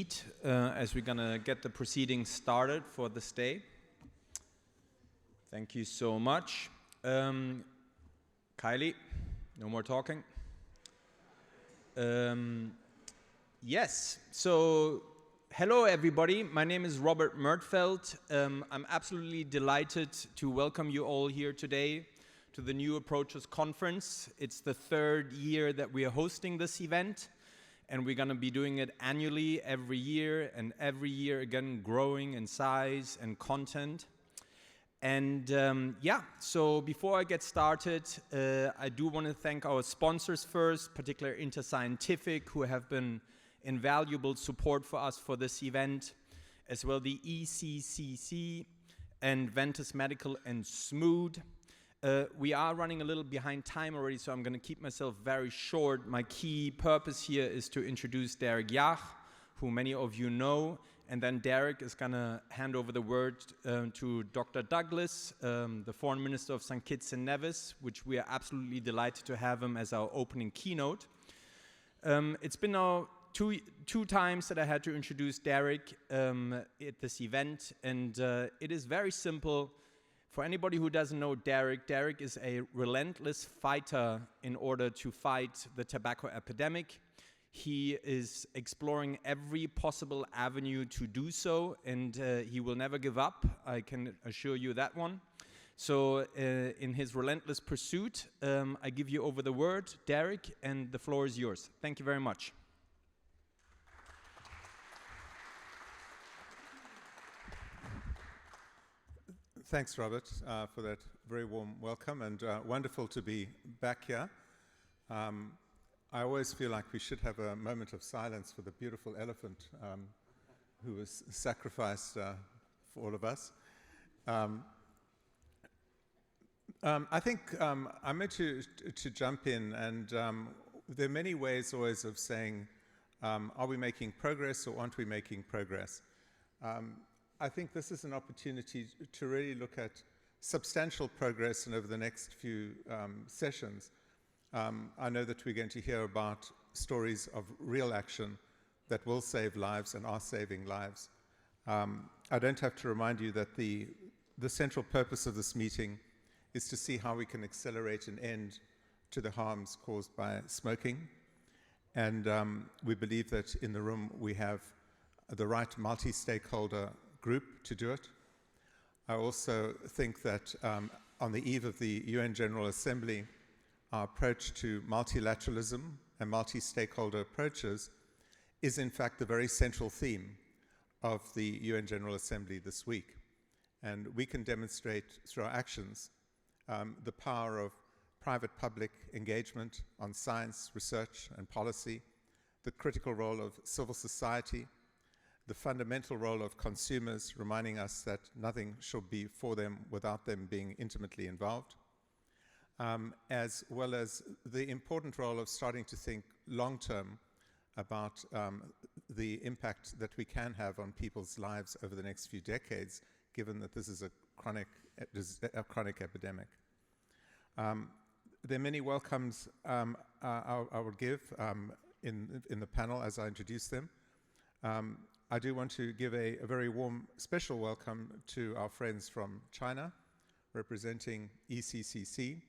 As we're gonna get the proceedings started for this day. Thank you so much. Kylie, no more talking. Yes, so hello everybody, my name is Robert Mertfeld. I'm absolutely delighted to welcome you all here today to the New Approaches Conference. It's the third year that we are hosting this event. And we're gonna be doing it annually every year, and every year again growing in size and content. And so before I get started, I do want to thank our sponsors first, particularly Interscientific, who have been invaluable support for us for this event, as well the ECCC and Ventus Medical and Smood. We are running a little behind time already, so I'm going to keep myself very short. My key purpose here is to introduce Derek Yach, who many of you know, and then Derek is going to hand over the word to Dr. Douglas, the Foreign Minister of St. Kitts and Nevis, which we are absolutely delighted to have him as our opening keynote. It's been now two times that I had to introduce Derek at this event, and it is very simple. For anybody who doesn't know Derek, Derek is a relentless fighter in order to fight the tobacco epidemic. He is exploring every possible avenue to do so, and he will never give up, I can assure you that one. So in his relentless pursuit, I give you over the word, Derek, and the floor is yours. Thank you very much. Thanks, Robert, for that very warm welcome, and wonderful to be back here. I always feel like we should have a moment of silence for the beautiful elephant who was sacrificed for all of us. I think I'm going to jump in, and there are many ways always of saying, are we making progress or aren't we making progress? I think this is an opportunity to really look at substantial progress, and over the next few sessions, I know that we're going to hear about stories of real action that will save lives and are saving lives. I don't have to remind you that the central purpose of this meeting is to see how we can accelerate an end to the harms caused by smoking. And we believe that in the room we have the right multi-stakeholder group to do it. I also think that on the eve of the UN General Assembly, our approach to multilateralism and multi-stakeholder approaches is in fact the very central theme of the UN General Assembly this week. And we can demonstrate through our actions the power of private-public engagement on science, research, and policy, the critical role of civil society, the fundamental role of consumers, reminding us that nothing should be for them without them being intimately involved, as well as the important role of starting to think long-term about the impact that we can have on people's lives over the next few decades, given that this is a chronic epidemic. There are many welcomes I will give in the panel as I introduce them. I do want to give a very warm, special welcome to our friends from China, representing ECCC.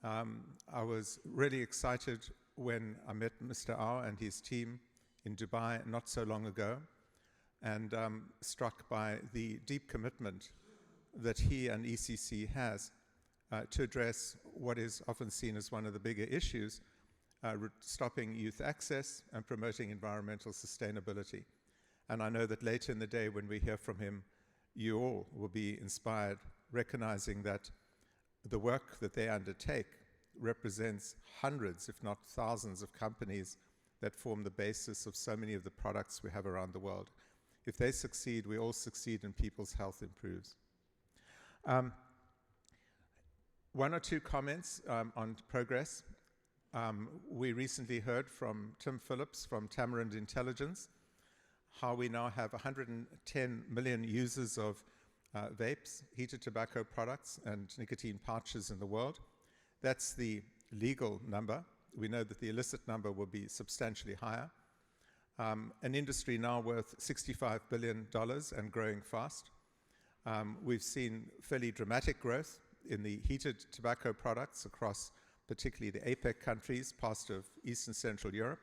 I was really excited when I met Mr. Ao and his team in Dubai not so long ago, and struck by the deep commitment that he and ECC has to address what is often seen as one of the bigger issues, stopping youth access and promoting environmental sustainability. And I know that later in the day when we hear from him, you all will be inspired, recognizing that the work that they undertake represents hundreds, if not thousands, of companies that form the basis of so many of the products we have around the world. If they succeed, we all succeed and people's health improves. One or two comments on progress. We recently heard from Tim Phillips from Tamarind Intelligence, how we now have 110 million users of vapes, heated tobacco products, and nicotine pouches in the world. That's the legal number. We know that the illicit number will be substantially higher. an industry now worth $65 billion and growing fast. We've seen fairly dramatic growth in the heated tobacco products across particularly the APEC countries, part of Eastern Central Europe.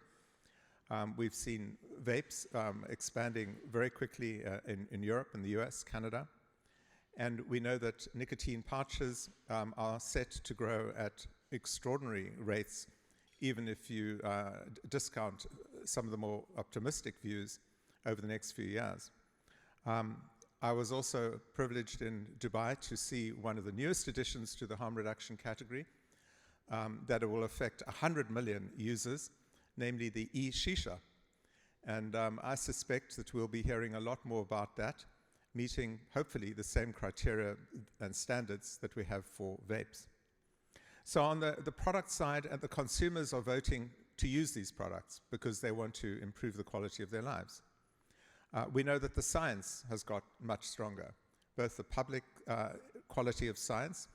We've seen vapes expanding very quickly in Europe, in the US, Canada. And we know that nicotine pouches are set to grow at extraordinary rates, even if you discount some of the more optimistic views over the next few years. I was also privileged in Dubai to see one of the newest additions to the harm reduction category that it will affect 100 million users, namely the e-shisha. And I suspect that we'll be hearing a lot more about that, meeting hopefully the same criteria and standards that we have for vapes. So on the product side, the consumers are voting to use these products because they want to improve the quality of their lives. We know that the science has got much stronger, both the public quality of science,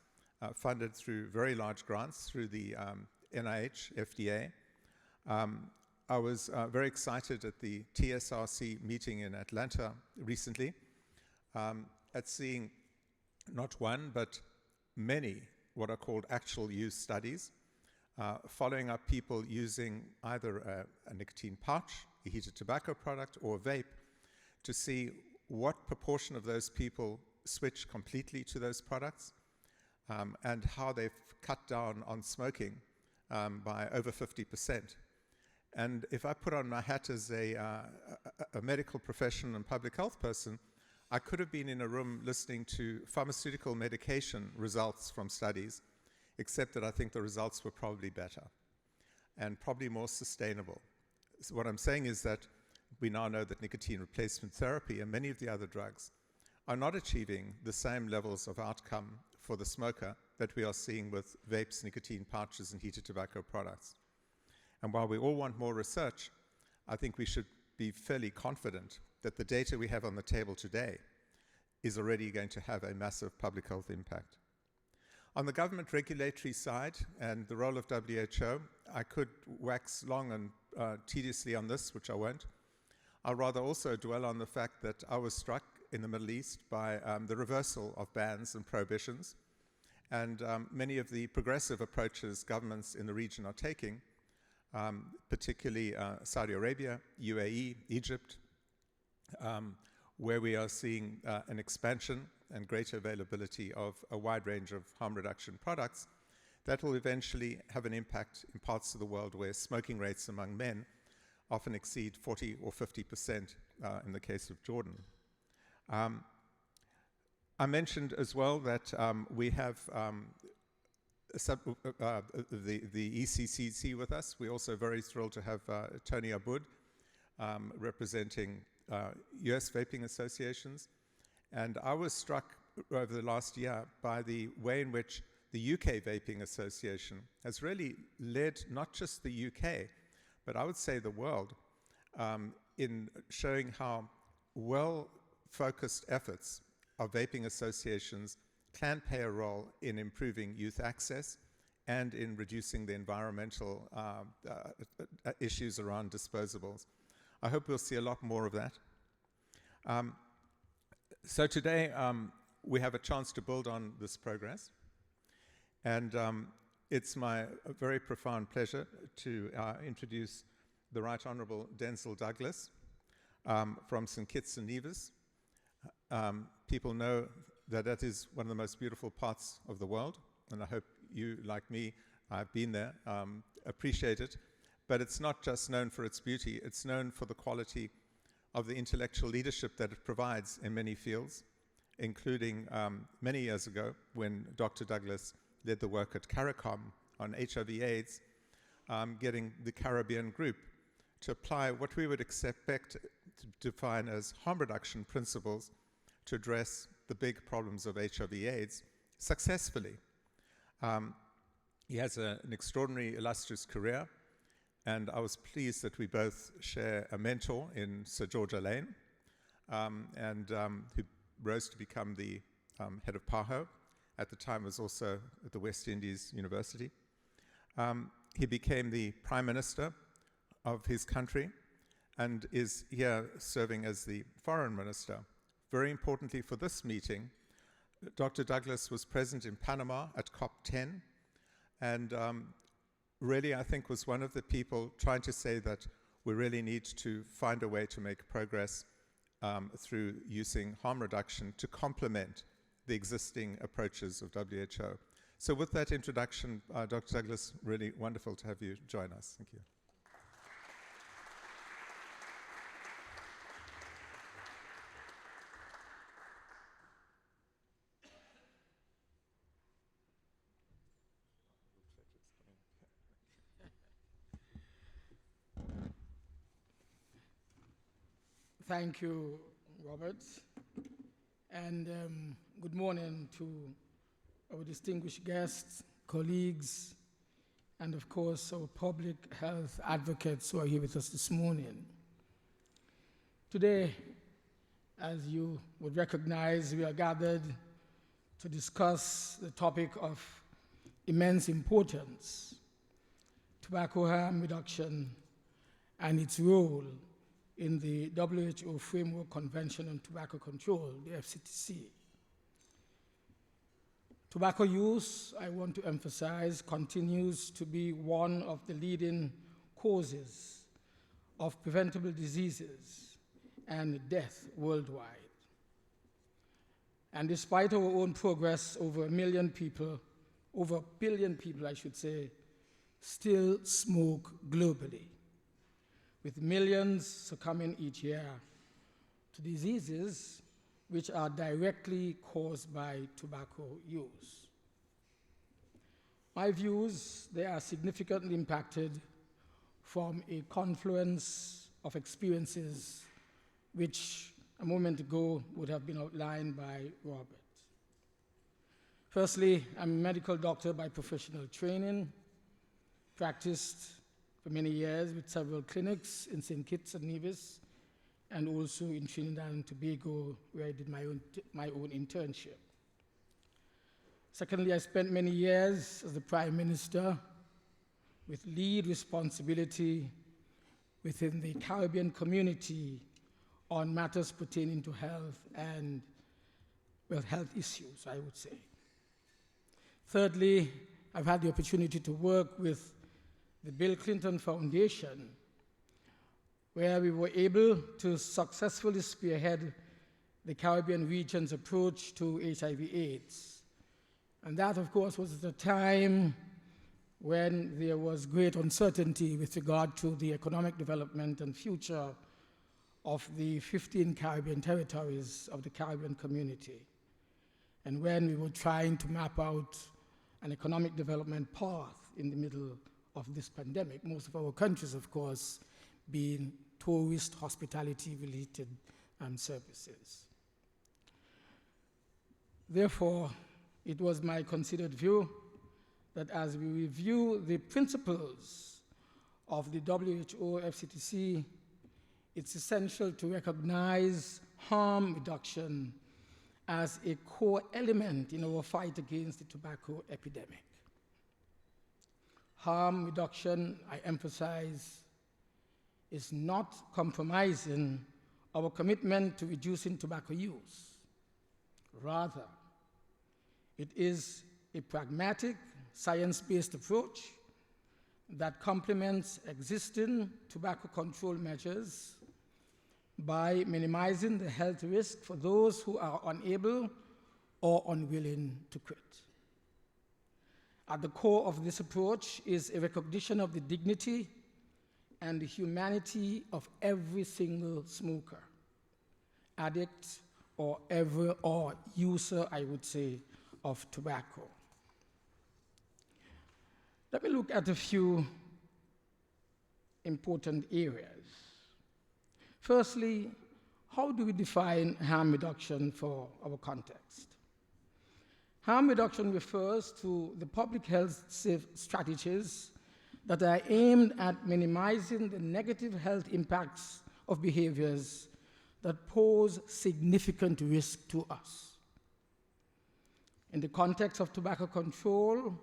funded through very large grants through the NIH, FDA. I was very excited at the TSRC meeting in Atlanta recently at seeing not one, but many what are called actual use studies, following up people using either a nicotine pouch, a heated tobacco product, or a vape, to see what proportion of those people switch completely to those products and how they've cut down on smoking by over 50%. And if I put on my hat as a medical professional and public health person, I could have been in a room listening to pharmaceutical medication results from studies, except that I think the results were probably better and probably more sustainable. So what I'm saying is that we now know that nicotine replacement therapy and many of the other drugs are not achieving the same levels of outcome for the smoker that we are seeing with vapes, nicotine pouches, and heated tobacco products. And while we all want more research, I think we should be fairly confident that the data we have on the table today is already going to have a massive public health impact. On the government regulatory side and the role of WHO, I could wax long and tediously on this, which I won't. I'll rather also dwell on the fact that I was struck in the Middle East by the reversal of bans and prohibitions, and many of the progressive approaches governments in the region are taking, particularly Saudi Arabia, UAE, Egypt, where we are seeing an expansion and greater availability of a wide range of harm reduction products that will eventually have an impact in parts of the world where smoking rates among men often exceed 40 or 50% in the case of Jordan. I mentioned as well that we have the ECCC with us. We're also very thrilled to have Tony Abboud representing US vaping associations. And I was struck over the last year by the way in which the UK Vaping Association has really led not just the UK, but I would say the world, in showing how well-focused efforts of vaping associations can play a role in improving youth access and in reducing the environmental issues around disposables. I hope we'll see a lot more of that. So today, we have a chance to build on this progress. And it's my very profound pleasure to introduce the Right Honourable Denzil Douglas from St Kitts and Nevis. People know that that is one of the most beautiful parts of the world, and I hope you, like me, I've been there, appreciate it. But it's not just known for its beauty, it's known for the quality of the intellectual leadership that it provides in many fields, including many years ago when Dr. Douglas led the work at CARICOM on HIV/AIDS, getting the Caribbean group to apply what we would expect to define as harm reduction principles to address the big problems of HIV/AIDS successfully. He has an extraordinary, illustrious career, and I was pleased that we both share a mentor in Sir George Lane, who rose to become the head of PAHO. At the time was also at the West Indies University. He became the Prime Minister of his country and is here serving as the foreign minister. Very importantly for this meeting, Dr. Douglas was present in Panama at COP10, and really I think was one of the people trying to say that we really need to find a way to make progress through using harm reduction to complement the existing approaches of WHO. So with that introduction, Dr. Douglas, really wonderful to have you join us. Thank you. Thank you, Robert, and good morning to our distinguished guests, colleagues, and of course our public health advocates who are here with us this morning. Today, as you would recognize, we are gathered to discuss the topic of immense importance, tobacco harm reduction and its role in the WHO Framework Convention on Tobacco Control, the FCTC. Tobacco use, I want to emphasize, continues to be one of the leading causes of preventable diseases and death worldwide. And despite our own progress, over 1 million people, over 1 billion people, I should say, still smoke globally, with millions succumbing each year to diseases which are directly caused by tobacco use. My views, they are significantly impacted from a confluence of experiences which a moment ago would have been outlined by Robert. Firstly, I'm a medical doctor by professional training, practiced for many years with several clinics in St. Kitts and Nevis, and also in Trinidad and Tobago, where I did my own internship. Secondly, I spent many years as the Prime Minister with lead responsibility within the Caribbean community on matters pertaining to health and, well, health issues, I would say. Thirdly, I've had the opportunity to work with the Bill Clinton Foundation, where we were able to successfully spearhead the Caribbean region's approach to HIV/AIDS. And that, of course, was at a time when there was great uncertainty with regard to the economic development and future of the 15 Caribbean territories of the Caribbean community, and when we were trying to map out an economic development path in the middle of this pandemic, most of our countries, of course, being tourist hospitality-related services. Therefore, it was my considered view that as we review the principles of the WHO FCTC, it's essential to recognize harm reduction as a core element in our fight against the tobacco epidemic. Harm reduction, I emphasize, is not compromising our commitment to reducing tobacco use. Rather, it is a pragmatic, science-based approach that complements existing tobacco control measures by minimizing the health risk for those who are unable or unwilling to quit. At the core of this approach is a recognition of the dignity and the humanity of every single smoker, addict, or user, I would say, of tobacco. Let me look at a few important areas. Firstly, how do we define harm reduction for our context? Harm reduction refers to the public health strategies that are aimed at minimizing the negative health impacts of behaviors that pose significant risk to us. In the context of tobacco control,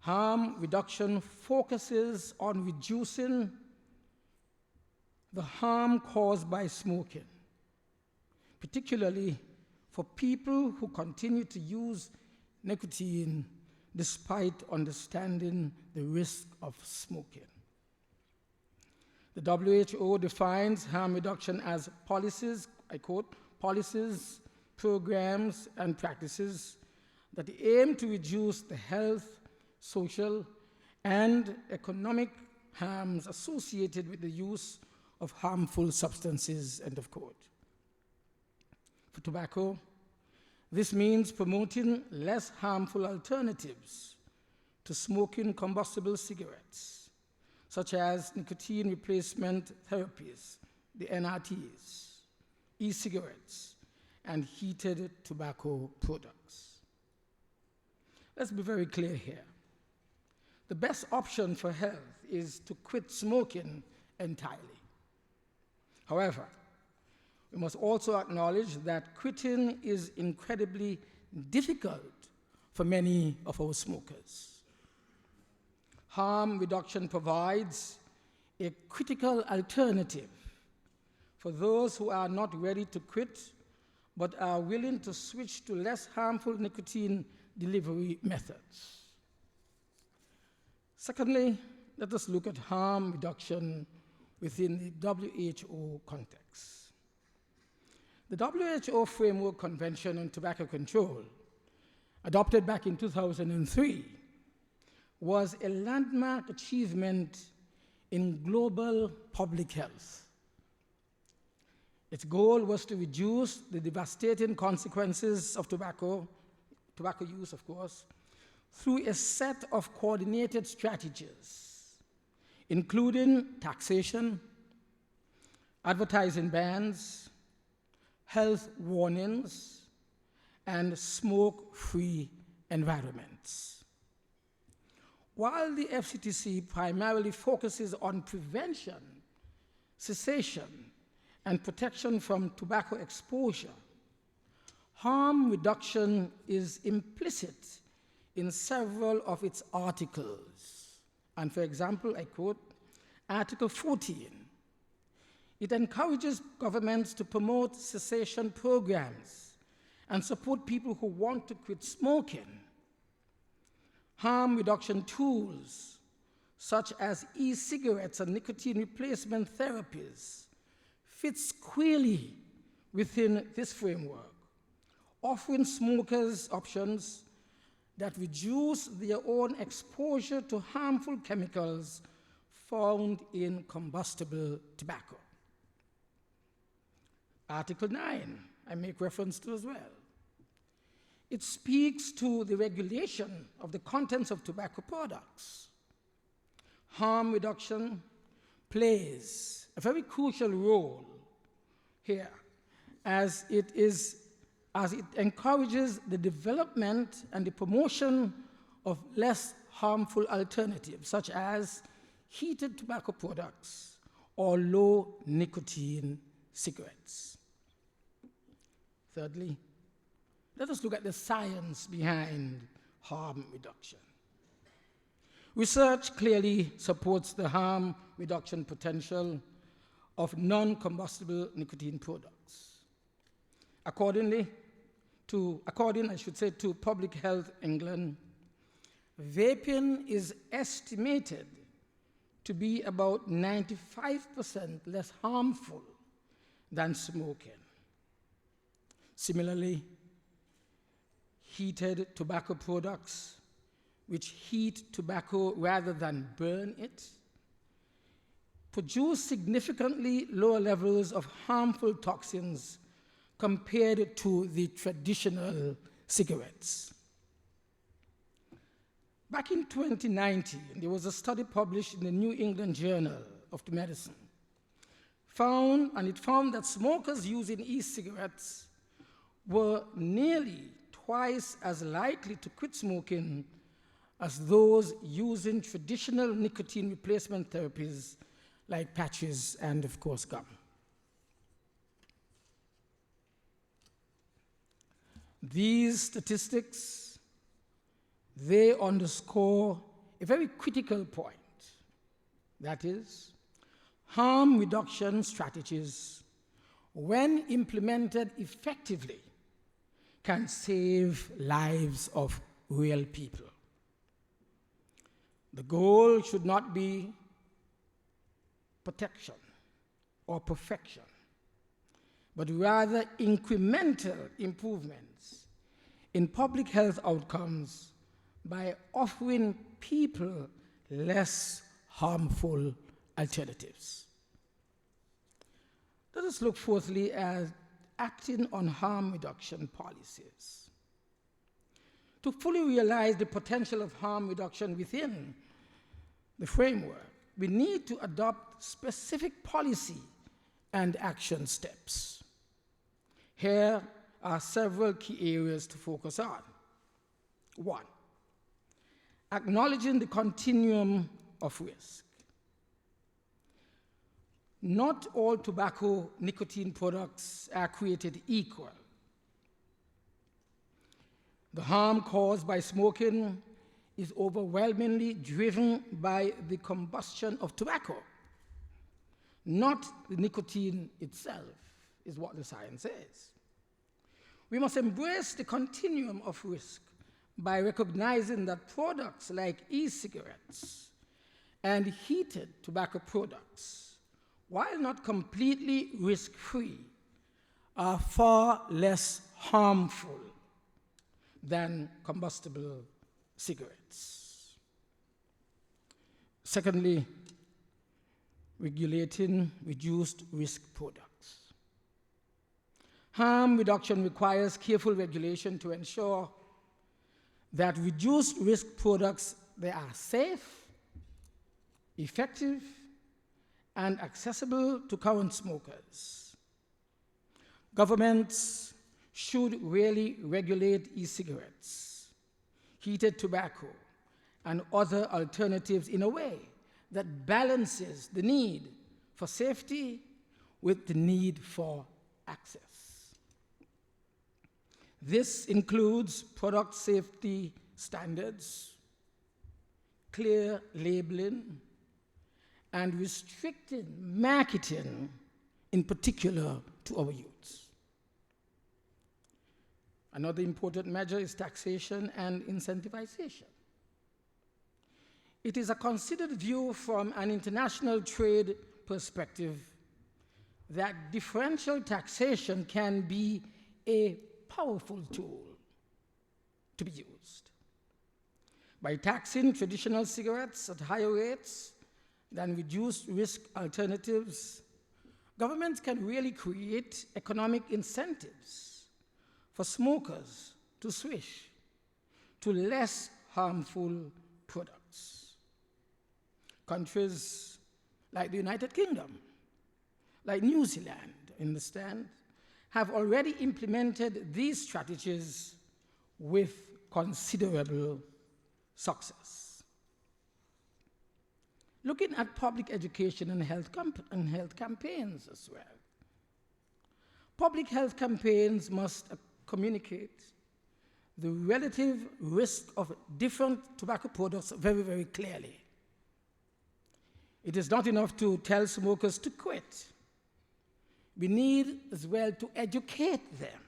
harm reduction focuses on reducing the harm caused by smoking, particularly for people who continue to use nicotine despite understanding the risk of smoking. The WHO defines harm reduction as policies, I quote, policies, programs, and practices that aim to reduce the health, social, and economic harms associated with the use of harmful substances, end of quote. For tobacco, this means promoting less harmful alternatives to smoking combustible cigarettes, such as nicotine replacement therapies, the NRTs, e-cigarettes, and heated tobacco products. Let's be very clear here. The best option for health is to quit smoking entirely. However, we must also acknowledge that quitting is incredibly difficult for many of our smokers. Harm reduction provides a critical alternative for those who are not ready to quit but are willing to switch to less harmful nicotine delivery methods. Secondly, let us look at harm reduction within the WHO context. The WHO Framework Convention on Tobacco Control, adopted back in 2003, was a landmark achievement in global public health. Its goal was to reduce the devastating consequences of tobacco use, of course, through a set of coordinated strategies, including taxation, advertising bans, health warnings, and smoke-free environments. While the FCTC primarily focuses on prevention, cessation, and protection from tobacco exposure, harm reduction is implicit in several of its articles. And for example, I quote, Article 14. It encourages governments to promote cessation programs and support people who want to quit smoking. Harm reduction tools, such as e-cigarettes and nicotine replacement therapies, fit squarely within this framework, offering smokers options that reduce their own exposure to harmful chemicals found in combustible tobacco. Article 9, I make reference to as well. It speaks to the regulation of the contents of tobacco products. Harm reduction plays a very crucial role here as it encourages the development and the promotion of less harmful alternatives, such as heated tobacco products or low nicotine cigarettes. Thirdly, let us look at the science behind harm reduction. Research clearly supports the harm reduction potential of non-combustible nicotine products. According to Public Health England, vaping is estimated to be about 95% less harmful than smoking. Similarly, heated tobacco products, which heat tobacco rather than burn it, produce significantly lower levels of harmful toxins compared to the traditional cigarettes. Back in 2019, there was a study published in the New England Journal of Medicine. It found that smokers using e-cigarettes were nearly twice as likely to quit smoking as those using traditional nicotine replacement therapies like patches and, of course, gum. These statistics, they underscore a very critical point. That is, harm reduction strategies, when implemented effectively, can save lives of real people. The goal should not be protection or perfection, but rather incremental improvements in public health outcomes by offering people less harmful alternatives. Let us look fourthly at acting on harm reduction policies. To fully realize the potential of harm reduction within the framework, we need to adopt specific policy and action steps. Here are several key areas to focus on. 1, acknowledging the continuum of risk. Not all tobacco nicotine products are created equal. The harm caused by smoking is overwhelmingly driven by the combustion of tobacco, not the nicotine itself, is what the science says. We must embrace the continuum of risk by recognizing that products like e-cigarettes and heated tobacco products, while not completely risk-free, are far less harmful than combustible cigarettes. Secondly, regulating reduced risk products. Harm reduction requires careful regulation to ensure that reduced risk products, they are safe, effective, and accessible to current smokers. Governments should really regulate e-cigarettes, heated tobacco, and other alternatives in a way that balances the need for safety with the need for access. This includes product safety standards, clear labeling, and restricting marketing, in particular to our youths. Another important measure is taxation and incentivization. It is a considered view from an international trade perspective that differential taxation can be a powerful tool to be used. By taxing traditional cigarettes at higher rates than reduced risk alternatives, governments can really create economic incentives for smokers to switch to less harmful products. Countries like the United Kingdom, like New Zealand, understand, have already implemented these strategies with considerable success. Looking at public education and health campaigns as well. Public health campaigns must communicate the relative risk of different tobacco products very, very clearly. It is not enough to tell smokers to quit. We need as well to educate them,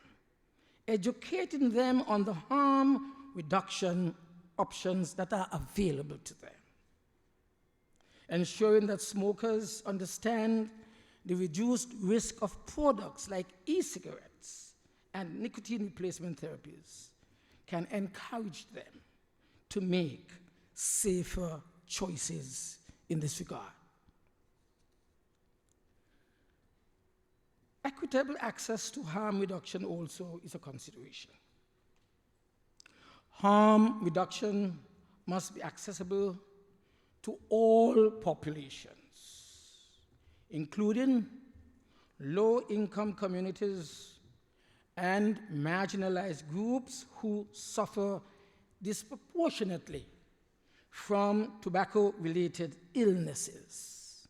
educating them on the harm reduction options that are available to them, ensuring that smokers understand the reduced risk of products like e-cigarettes and nicotine replacement therapies can encourage them to make safer choices in this regard. Equitable access to harm reduction also is a consideration. Harm reduction must be accessible to all populations, including low-income communities and marginalized groups who suffer disproportionately from tobacco-related illnesses.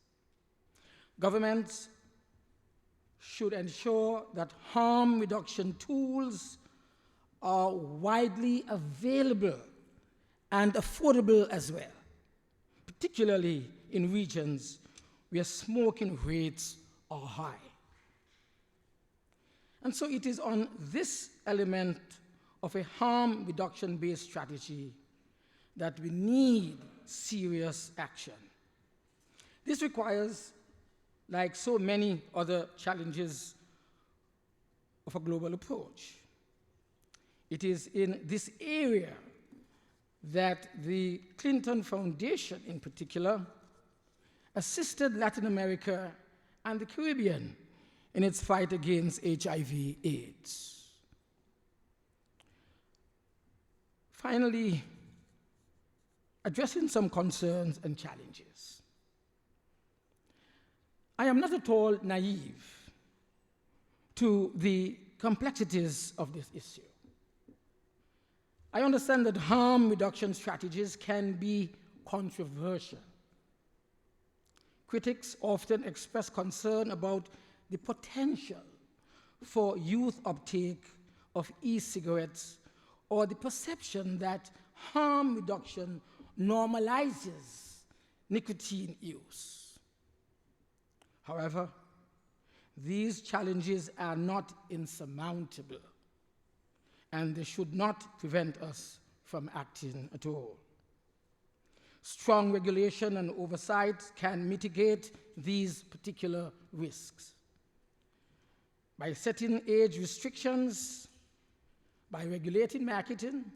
Governments should ensure that harm reduction tools are widely available and affordable as well, particularly in regions where smoking rates are high. And so it is on this element of a harm reduction-based strategy that we need serious action. This requires, like so many other challenges of a global approach, it is in this area that the Clinton Foundation, in particular, assisted Latin America and the Caribbean in its fight against HIV/AIDS. Finally, addressing some concerns and challenges. I am not at all naive to the complexities of this issue. I understand that harm reduction strategies can be controversial. Critics often express concern about the potential for youth uptake of e-cigarettes or the perception that harm reduction normalizes nicotine use. However, these challenges are not insurmountable, and they should not prevent us from acting at all. Strong regulation and oversight can mitigate these particular risks. By setting age restrictions, by regulating marketing,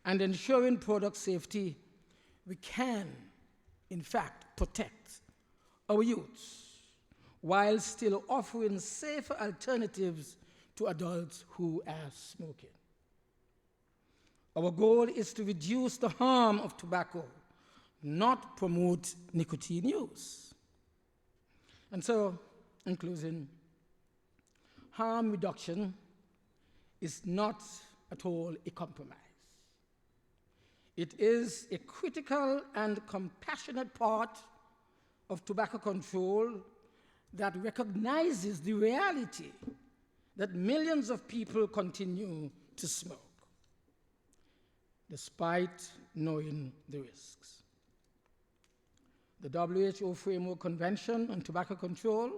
and ensuring product safety, we can, in fact, protect our youths while still offering safer alternatives to adults who are smoking. Our goal is to reduce the harm of tobacco, not promote nicotine use. And so, in closing, harm reduction is not at all a compromise. It is a critical and compassionate part of tobacco control that recognizes the reality that millions of people continue to smoke, despite knowing the risks. The WHO Framework Convention on Tobacco Control,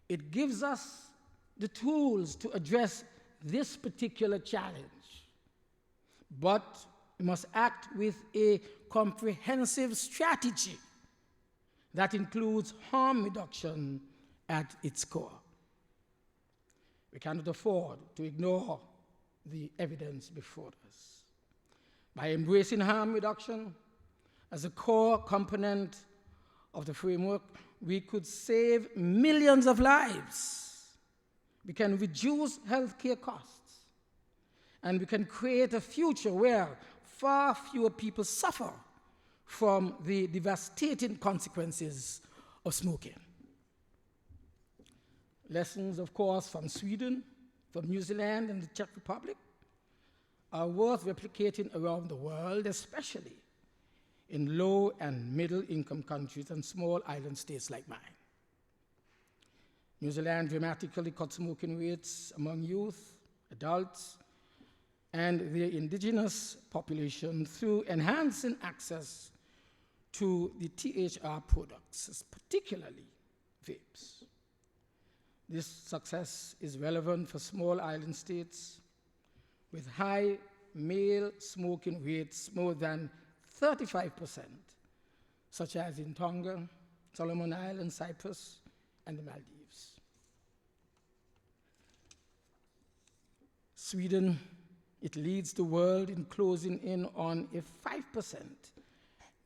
it gives us the tools to address this particular challenge, but we must act with a comprehensive strategy that includes harm reduction at its core. We cannot afford to ignore the evidence before us. By embracing harm reduction as a core component of the framework, we could save millions of lives. We can reduce healthcare costs, and we can create a future where far fewer people suffer from the devastating consequences of smoking. Lessons, of course, from Sweden, from New Zealand, and the Czech Republic are worth replicating around the world, especially in low and middle income countries and small island states like mine. New Zealand dramatically cut smoking rates among youth, adults, and the indigenous population through enhancing access to the THR products, particularly vapes. This success is relevant for small island states with high male smoking rates more than 35%, such as in Tonga, Solomon Islands, Cyprus, and the Maldives. Sweden, it leads the world in closing in on a 5%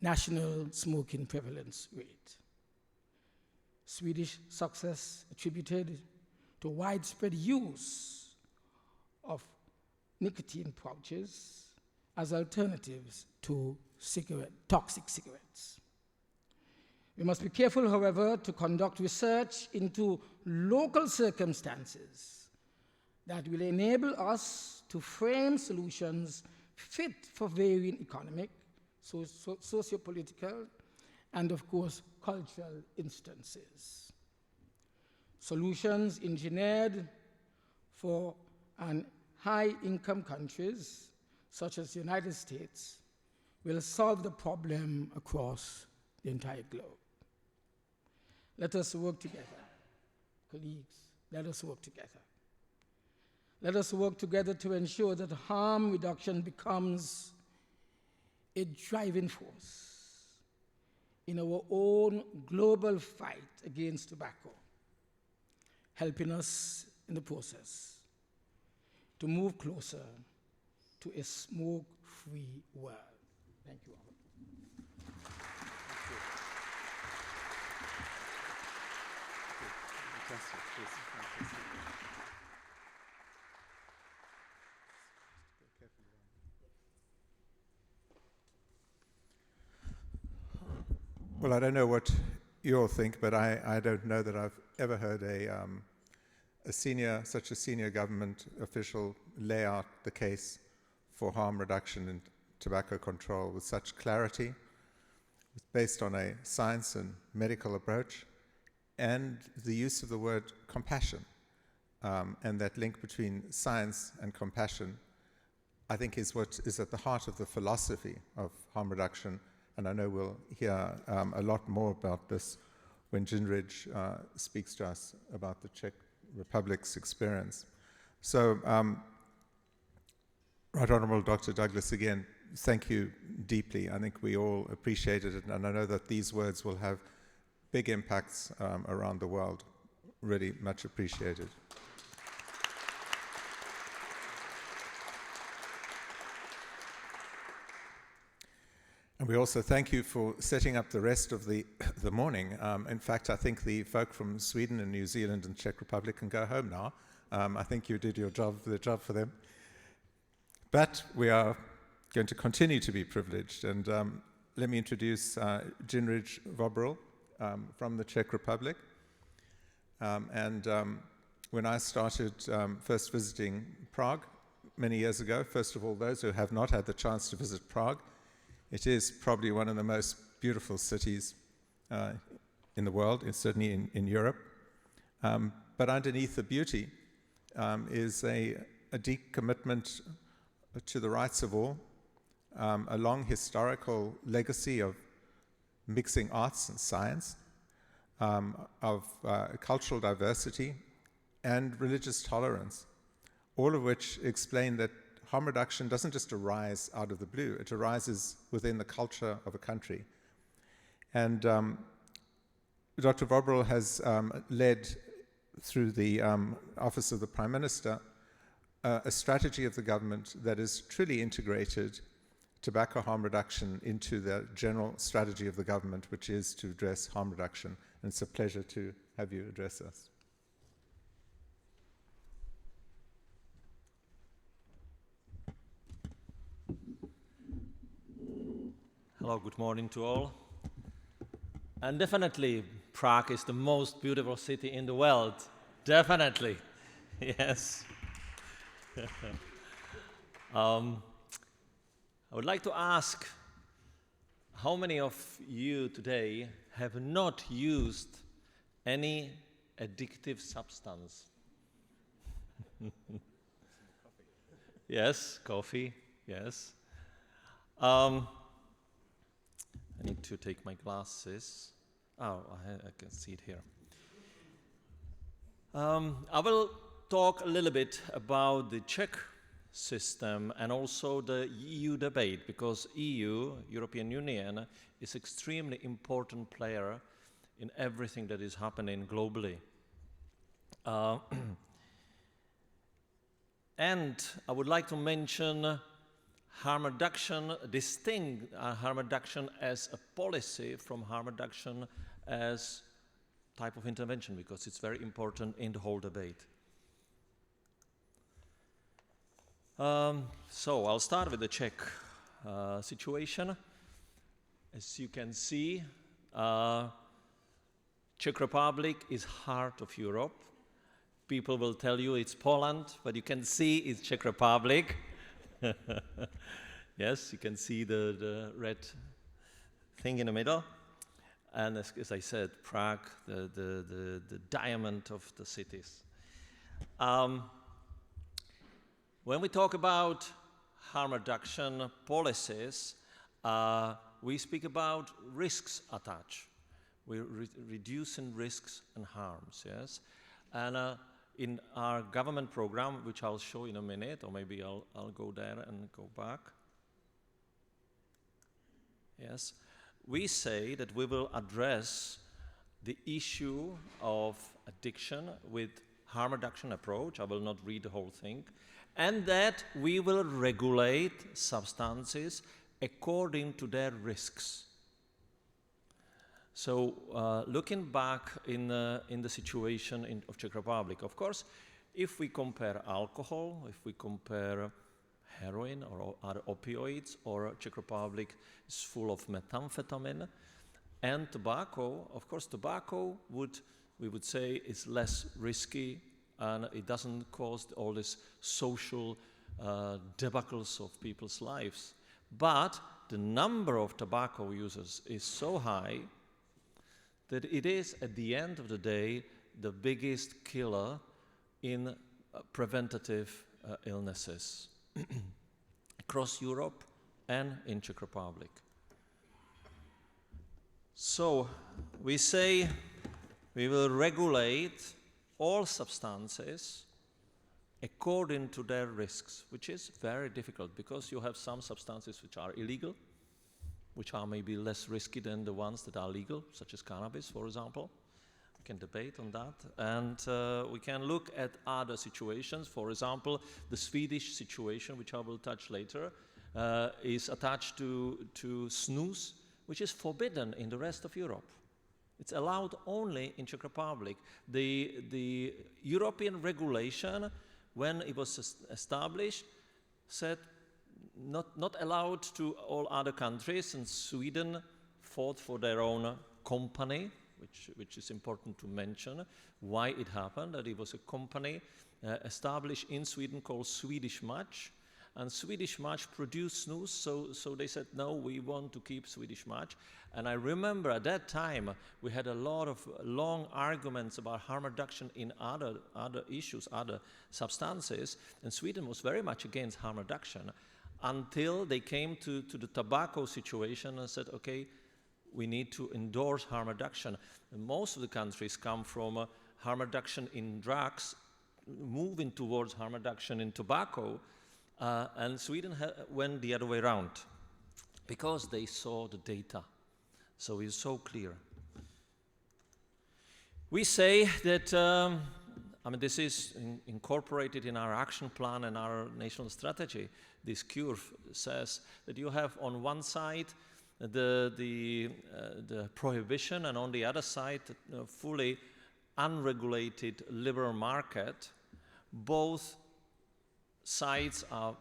national smoking prevalence rate. Swedish success attributed to widespread use of nicotine pouches as alternatives to toxic cigarettes. We must be careful, however, to conduct research into local circumstances that will enable us to frame solutions fit for varying economic, socio-political, and of course, cultural instances. Solutions engineered for high-income countries, such as the United States, will solve the problem across the entire globe. Let us work together. Colleagues, let us work together. Let us work together to ensure that harm reduction becomes a driving force in our own global fight against tobacco, helping us in the process to move closer to a smoke-free world. Thank you all. Well, I don't know what you all think, but I don't know that I've ever heard such a senior government official lay out the case for harm reduction and tobacco control with such clarity, based on a science and medical approach, and the use of the word compassion. And that link between science and compassion, I think, is what is at the heart of the philosophy of harm reduction. And I know we'll hear a lot more about this when Jindřich speaks to us about the Czech Republic's experience. So, Right Honourable Dr. Douglas, again, thank you deeply. I think we all appreciated it, and I know that these words will have big impacts around the world. Really much appreciated. And we also thank you for setting up the rest of the morning. In fact, I think the folk from Sweden and New Zealand and Czech Republic can go home now. I think you did the job for them. But we are going to continue to be privileged. And let me introduce Jindřich Vobořil from the Czech Republic. When I started first visiting Prague many years ago, first of all, those who have not had the chance to visit Prague, it is probably one of the most beautiful cities in the world, and certainly in Europe. But underneath the beauty is a deep commitment to the rights of all, a long historical legacy of mixing arts and science, of cultural diversity, and religious tolerance, all of which explain that harm reduction doesn't just arise out of the blue, it arises within the culture of a country. And Dr. Vobořil has led, through the Office of the Prime Minister, a strategy of the government that has truly integrated tobacco harm reduction into the general strategy of the government, which is to address harm reduction. And it's a pleasure to have you address us. Hello, good morning to all. And definitely, Prague is the most beautiful city in the world. Definitely, yes. I would like to ask, how many of you today have not used any addictive substance? Yes, coffee, yes. I need to take my glasses. Oh, I can see it here. I will talk a little bit about the Czech system and also the EU debate, because EU, European Union, is an extremely important player in everything that is happening globally. And I would like to mention harm reduction, distinct harm reduction as a policy from harm reduction as type of intervention, because it's very important in the whole debate. So I'll start with the Czech situation. As you can see, Czech Republic is heart of Europe. People will tell you it's Poland, but you can see it's Czech Republic. Yes, you can see the red thing in the middle. And as I said, Prague, the diamond of the cities. When we talk about harm reduction policies, we speak about risks attached. we're reducing risks and harms, yes? And in our government program, which I'll show in a minute, or maybe I'll go there and go back. Yes, we say that we will address the issue of addiction with harm reduction approach. I will not read the whole thing. And that we will regulate substances according to their risks. So looking back in the situation of Czech Republic, of course, if we compare alcohol, if we compare heroin or other opioids, or Czech Republic is full of methamphetamine, and tobacco, of course, tobacco we would say is less risky, and it doesn't cause all these social debacles of people's lives. But the number of tobacco users is so high that it is, at the end of the day, the biggest killer in preventative illnesses across Europe and in Czech Republic. So we say we will regulate all substances according to their risks, which is very difficult because you have some substances which are illegal, which are maybe less risky than the ones that are legal, such as cannabis, for example. We can debate on that. And we can look at other situations. For example, the Swedish situation, which I will touch later, is attached to snus, which is forbidden in the rest of Europe. It's allowed only in Czech Republic. The European regulation, when it was established, said not allowed to all other countries, and Sweden fought for their own company, which is important to mention, why it happened, that it was a company established in Sweden called Swedish Match, and Swedish Match produced snus, so they said, no, we want to keep Swedish Match. And I remember at that time, we had a lot of long arguments about harm reduction in other issues, other substances, and Sweden was very much against harm reduction until they came to the tobacco situation and said, okay, we need to endorse harm reduction. And most of the countries come from harm reduction in drugs, moving towards harm reduction in tobacco, and Sweden went the other way around because they saw the data. So it's so clear. We say that, this is incorporated in our action plan and our national strategy. This curve says that you have on one side the prohibition, and on the other side, fully unregulated liberal market. Both sides are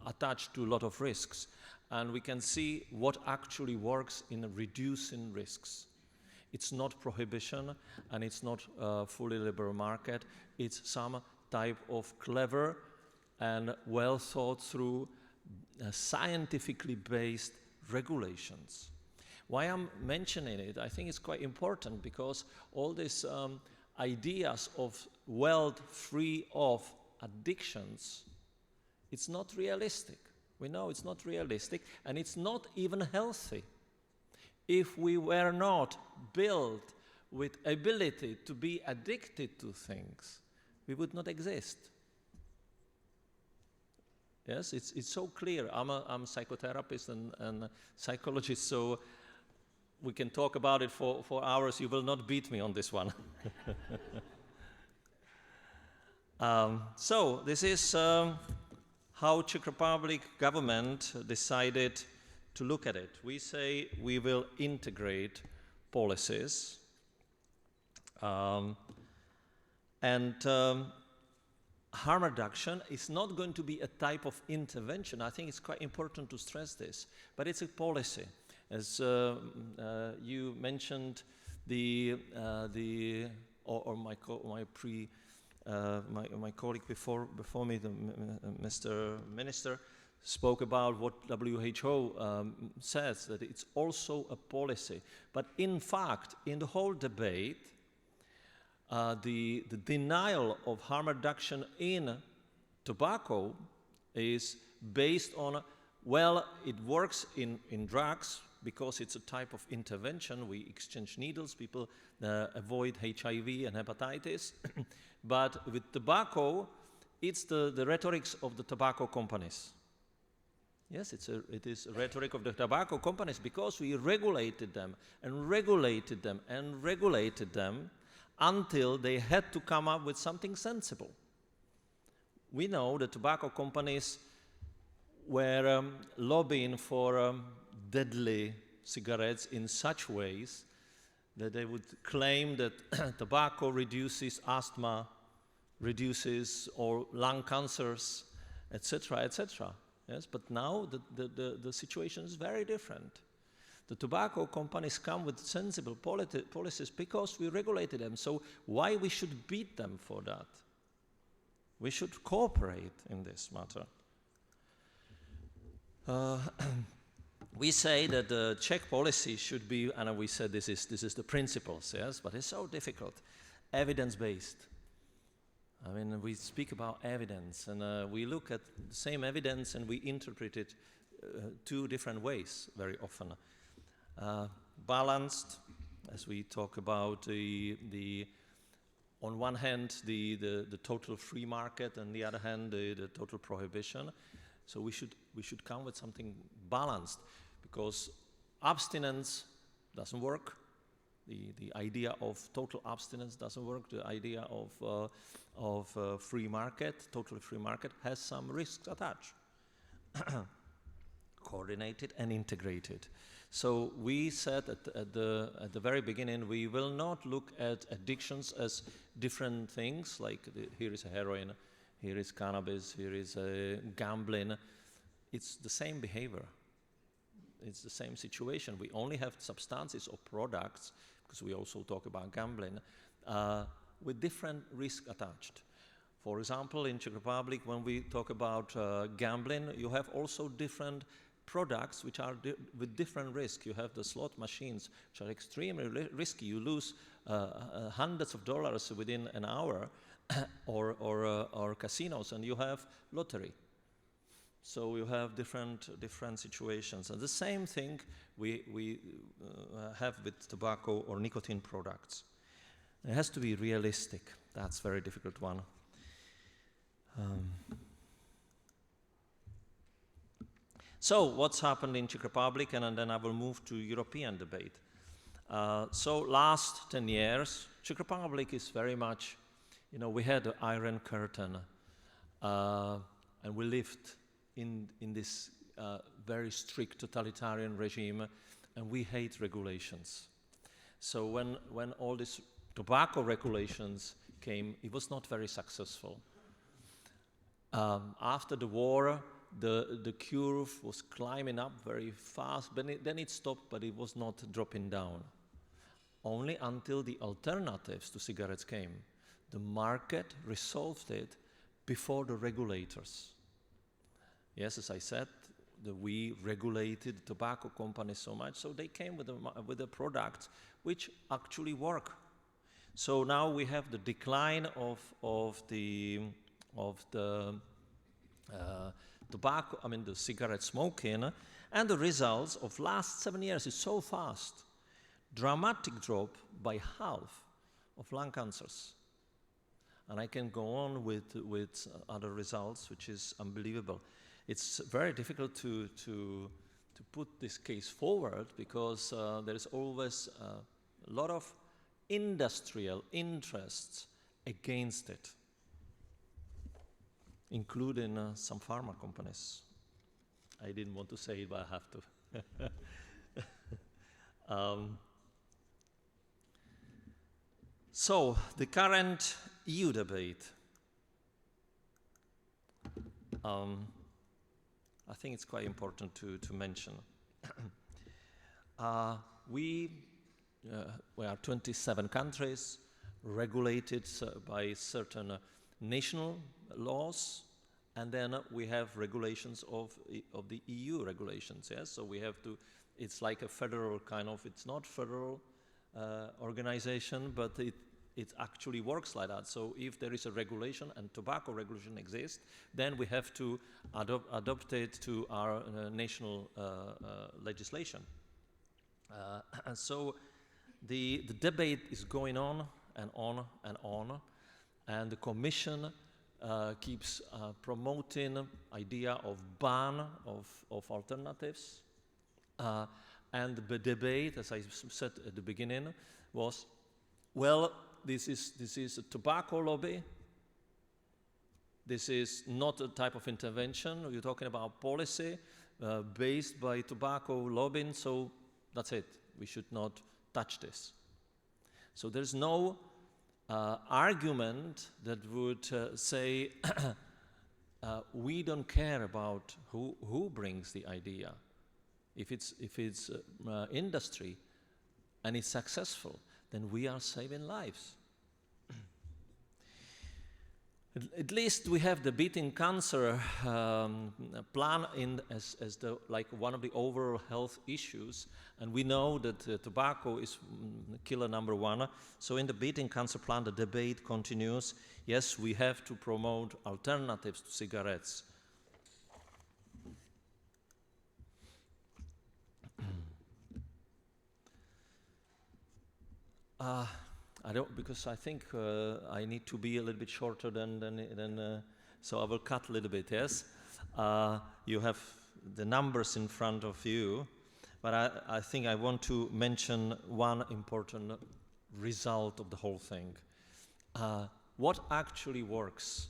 attached to a lot of risks, and we can see what actually works in reducing risks. It's not prohibition, and it's not a fully liberal market. It's some type of clever and well thought through, scientifically based regulations. Why I'm mentioning it, I think it's quite important because all these ideas of world free of addictions, it's not realistic. We know it's not realistic, and it's not even healthy. If we were not built with ability to be addicted to things, we would not exist. Yes, it's so clear. I'm a psychotherapist and psychologist, so we can talk about it for hours. You will not beat me on this one. So this is how Czech Republic government decided to look at it. We say we will integrate policies, harm reduction is not going to be a type of intervention. I think it's quite important to stress this, but it's a policy. As you mentioned, my colleague before me, Mr. Minister, spoke about what WHO says, that it's also a policy. But in fact, in the whole debate, the denial of harm reduction in tobacco is based on, well, it works in drugs, because it's a type of intervention. We exchange needles, people avoid HIV and hepatitis. But with tobacco, it's the rhetorics of the tobacco companies. Yes, it is a rhetoric of the tobacco companies because we regulated them and regulated them and regulated them until they had to come up with something sensible. We know the tobacco companies were lobbying for deadly cigarettes in such ways that they would claim that tobacco reduces asthma, reduces or lung cancers, etc., etc. Yes, but now the situation is very different. The tobacco companies come with sensible policies because we regulated them. So why we should beat them for that? We should cooperate in this matter. We say that the Czech policy should be, and we said this is the principles, yes, but it's so difficult, evidence-based. I mean, we speak about evidence, and we look at the same evidence and we interpret it two different ways very often. Balanced, as we talk about on one hand the total free market, and the other hand the total prohibition. So we should come with something balanced, because abstinence doesn't work. The idea of total abstinence doesn't work. The idea of free market, totally free market, has some risks attached. Coordinated and integrated. So we said at the very beginning, we will not look at addictions as different things, like here is a heroin, here is cannabis, here is gambling. It's the same behavior. It's the same situation. We only have substances or products, because we also talk about gambling, with different risk attached. For example, in Czech Republic, when we talk about gambling, you have also different products which are with different risk. You have the slot machines, which are extremely risky. You lose hundreds of dollars within an hour, or casinos, and you have lottery. So you have different situations. And the same thing we have with tobacco or nicotine products. It has to be realistic. That's a very difficult one. So what's happened in Czech Republic, and then I will move to European debate. So last 10 years, Czech Republic is very much, we had the Iron Curtain, and we lived in this very strict totalitarian regime, and we hate regulations. So when all these tobacco regulations came, it was not very successful. After the war, the curve was climbing up very fast, but then it stopped, but it was not dropping down. Only until the alternatives to cigarettes came. The market resolved it before the regulators. Yes, as I said, we regulated tobacco companies so much, so they came with a product which actually work. So now we have the decline of the tobacco, the cigarette smoking, and the results of last 7 years is so fast. Dramatic drop by half of lung cancers. And I can go on with other results, which is unbelievable. It's very difficult to put this case forward, because there is always a lot of industrial interests against it, including some pharma companies. I didn't want to say it, but I have to. So, the current EU debate. I think it's quite important to mention. We are 27 countries, regulated by certain national laws, and then we have regulations of the EU regulations. Yes, so we have to. It's like a federal kind of. It's not federal organization, but it actually works like that. So if there is a regulation and tobacco regulation exists, then we have to adopt it to our national legislation. And so the debate is going on and on and on, and the Commission keeps promoting idea of ban of alternatives. And the debate, as I said at the beginning, was, well, this is a tobacco lobby. This is not a type of intervention. You're talking about policy based by tobacco lobbying, so that's it. We should not touch this. So there's no argument that would say we don't care about who brings the idea. If it's industry and it's successful, then we are saving lives. At least we have the beating cancer plan as the, like one of the overall health issues, and we know that tobacco is killer number one. So in the beating cancer plan, the debate continues. Yes, we have to promote alternatives to cigarettes. I don't, because I think I need to be a little bit shorter than so I will cut a little bit, yes? You have the numbers in front of you, but I think I want to mention one important result of the whole thing. What actually works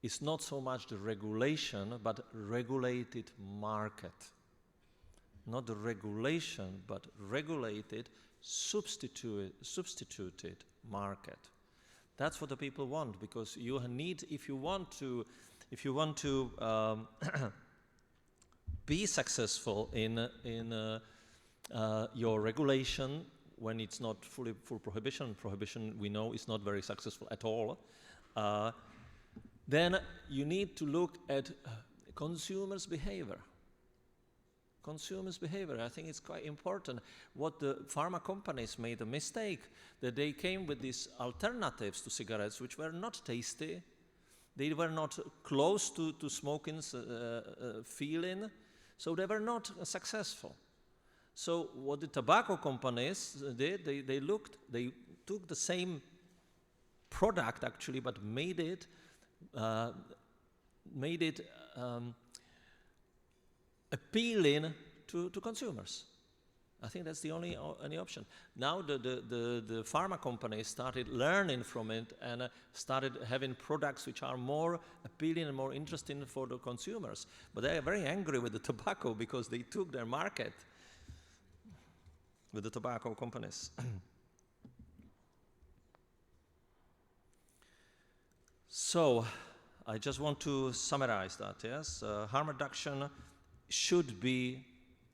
is not so much the regulation, but regulated market. Not the regulation, but regulated substituted market. That's what the people want, because you need, if you want to be successful in your regulation, when it's not full prohibition we know is not very successful at all, then you need to look at consumers' behavior. Consumers' behavior, I think it's quite important. What the pharma companies made a mistake, that they came with these alternatives to cigarettes which were not tasty, they were not close to smoking's feeling, so they were not successful. So what the tobacco companies did, they took the same product actually, but made it appealing to consumers. I think that's the only option. Now the pharma companies started learning from it and started having products which are more appealing and more interesting for the consumers. But they are very angry with the tobacco because they took their market with the tobacco companies. So I just want to summarize that, yes? Harm reduction should be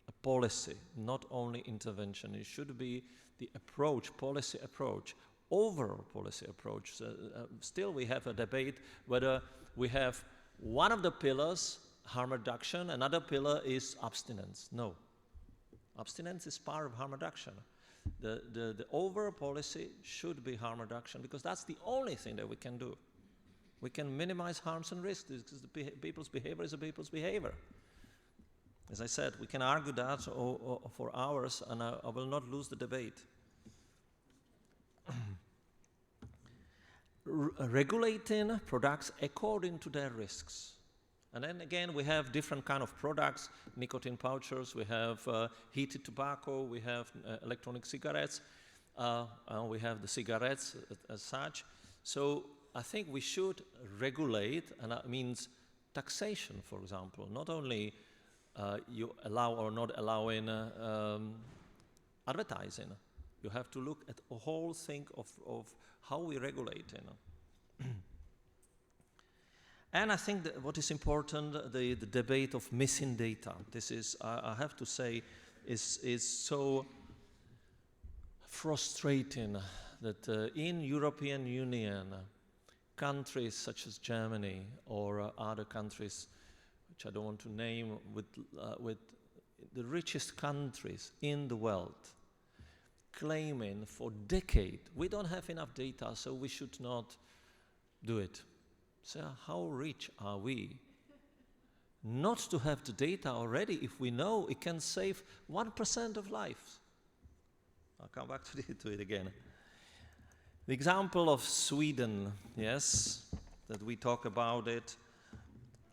a policy, not only intervention. It should be the approach, policy approach, overall policy approach. Still we have a debate whether we have one of the pillars, harm reduction, another pillar is abstinence. No. Abstinence is part of harm reduction. The overall policy should be harm reduction, because that's the only thing that we can do. We can minimize harms and risks, because the people's behavior is a people's behavior. As I said, we can argue that for hours, and I will not lose the debate. Regulating products according to their risks. And then again, we have different kind of products, nicotine pouches, we have heated tobacco, we have electronic cigarettes, we have the cigarettes as such. So I think we should regulate, and that means taxation, for example, not only you allow or not allowing advertising. You have to look at a whole thing of how we regulate. And I think that what is important, the debate of missing data. This is, I have to say, is so frustrating that in European Union, countries such as Germany or other countries, which I don't want to name, with the richest countries in the world, claiming for decades, we don't have enough data, so we should not do it. So how rich are we not to have the data already if we know it can save 1% of lives? I'll come back to it again. The example of Sweden, yes, that we talk about it,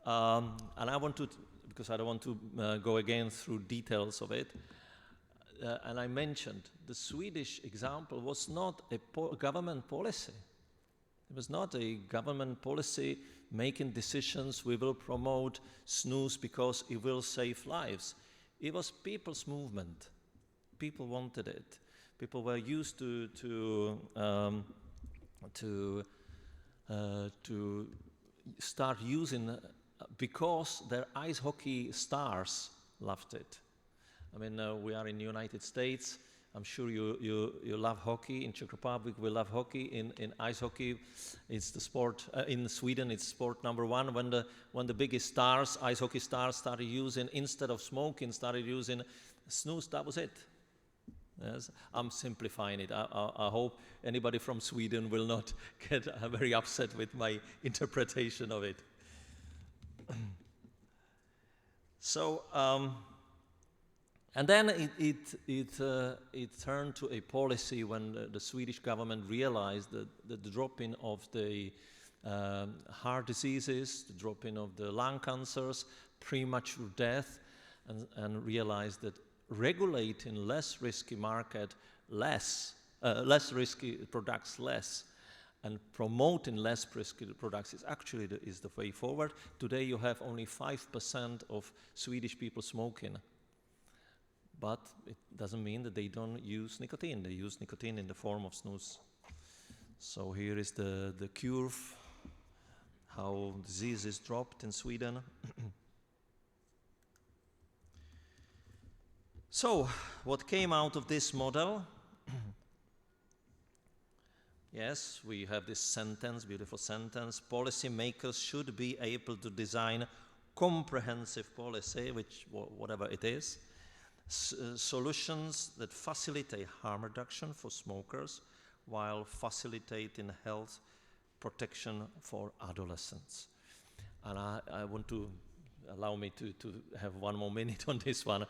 and I want to, because I don't want to go again through details of it, and I mentioned the Swedish example was not a government policy. It was not a government policy making decisions, we will promote snus because it will save lives. It was people's movement. People wanted it. People were used to start using because their ice hockey stars loved it. I mean, we are in the United States. I'm sure you love hockey. In Czech Republic, we love hockey. In ice hockey, it's the sport. In Sweden, it's sport number one. When the biggest stars, ice hockey stars, started using, instead of smoking, started using snus, that was it. Yes, I'm simplifying it. I hope anybody from Sweden will not get very upset with my interpretation of it. So, and then it turned to a policy when the Swedish government realized that the dropping of the heart diseases, the dropping of the lung cancers, premature death, and realized that regulating less risky market less risky products less, and promoting less risky products is actually the way forward. Today you have only 5% of Swedish people smoking, but it doesn't mean that they don't use nicotine. They use nicotine in the form of snus. So here is the curve, how disease is dropped in Sweden. So, what came out of this model? Yes, we have this sentence, beautiful sentence, policymakers should be able to design comprehensive policy, which whatever it is, solutions that facilitate harm reduction for smokers while facilitating health protection for adolescents. And I want to allow me to have one more minute on this one.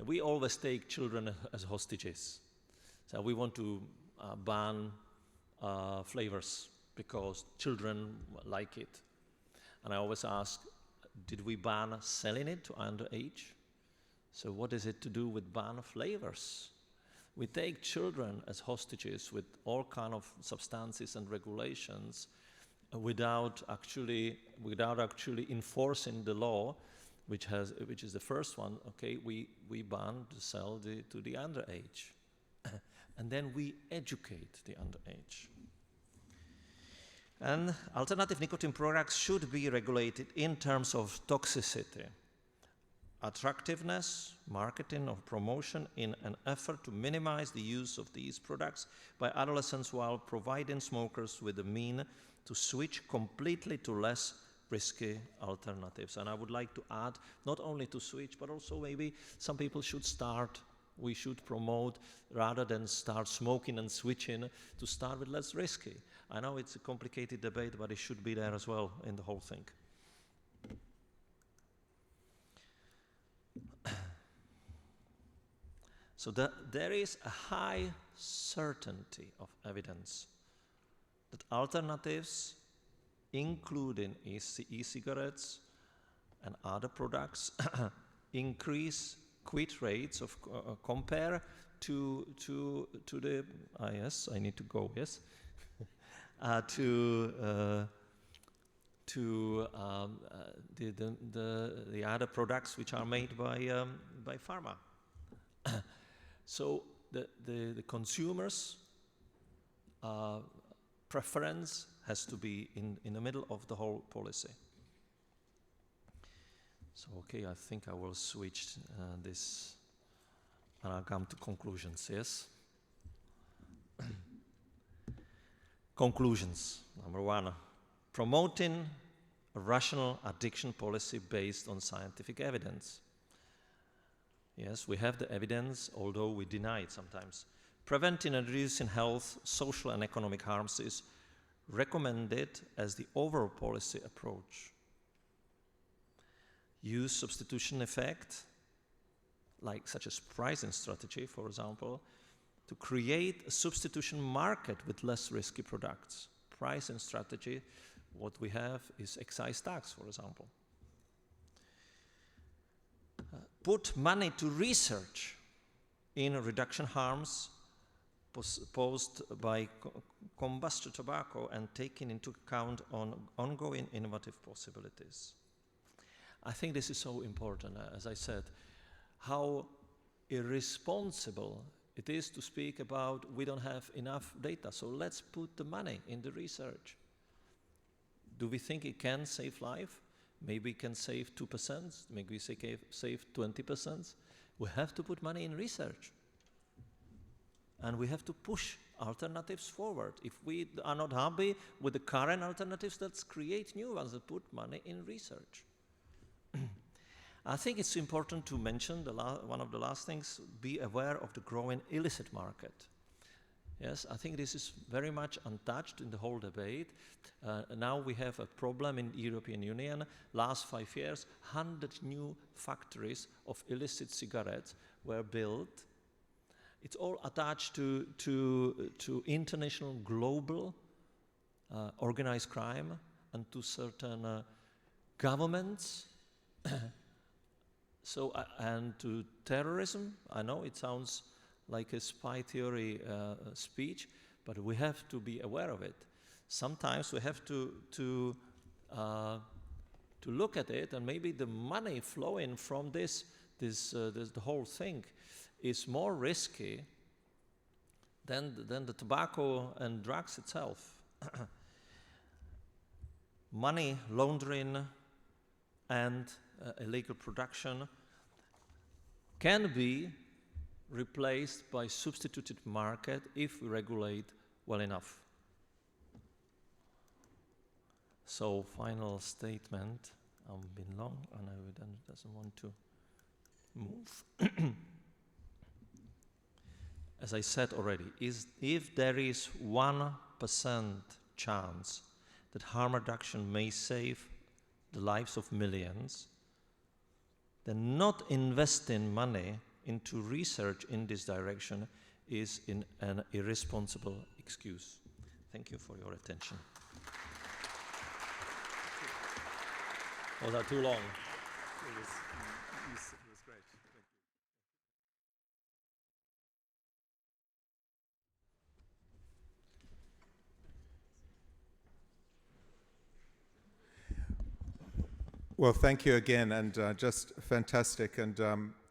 We always take children as hostages. So we want to ban flavors because children like it. And I always ask, did we ban selling it to underage? So what is it to do with ban flavors? We take children as hostages with all kind of substances and regulations without actually enforcing the law, which is the first one. Okay, we ban to sell to the underage, and then we educate the underage. And alternative nicotine products should be regulated in terms of toxicity, attractiveness, marketing or promotion in an effort to minimize the use of these products by adolescents while providing smokers with the means to switch completely to less risky alternatives. And I would like to add, not only to switch, but also maybe some people should start, we should promote, rather than start smoking and switching, to start with less risky. I know it's a complicated debate, but it should be there as well in the whole thing. So there is a high certainty of evidence that alternatives, including e-cigarettes and other products, increase quit rates of compare to the yes, I need to go, yes, to the other products which are made by pharma. So the consumers' preference has to be in the middle of the whole policy. So okay, I think I will switch this and I'll come to conclusions, yes? Conclusions. Number one, promoting a rational addiction policy based on scientific evidence. Yes, we have the evidence, although we deny it sometimes. Preventing and reducing health, social and economic harms is recommended as the overall policy approach. Use substitution effect, such as pricing strategy, for example, to create a substitution market with less risky products. Pricing strategy, what we have is excise tax, for example. Put money to research in reduction harms posed by combustion tobacco and taking into account on ongoing innovative possibilities. I think this is so important, as I said, how irresponsible it is to speak about we don't have enough data, so let's put the money in the research. Do we think it can save life? Maybe it can save 2%, maybe we save 20%. We have to put money in research. And we have to push alternatives forward. If we are not happy with the current alternatives, let's create new ones that put money in research. I think it's important to mention one of the last things, be aware of the growing illicit market. Yes, I think this is very much untouched in the whole debate. Now we have a problem in the European Union. Last 5 years, 100 new factories of illicit cigarettes were built. It's all attached to international, global organized crime and to certain governments. And to terrorism. I know it sounds like a spy theory speech, but we have to be aware of it. Sometimes we have to look at it, and maybe the money flowing from the whole thing is more risky than the tobacco and drugs itself. Money laundering and illegal production can be replaced by substituted market if we regulate well enough. So final statement, I've been long and I doesn't want to move. As I said already, if there is 1% chance that harm reduction may save the lives of millions, then not investing money into research in this direction is an irresponsible excuse. Thank you for your attention. Was that too long? It was great. Thank you. Well, thank you again, and just fantastic. And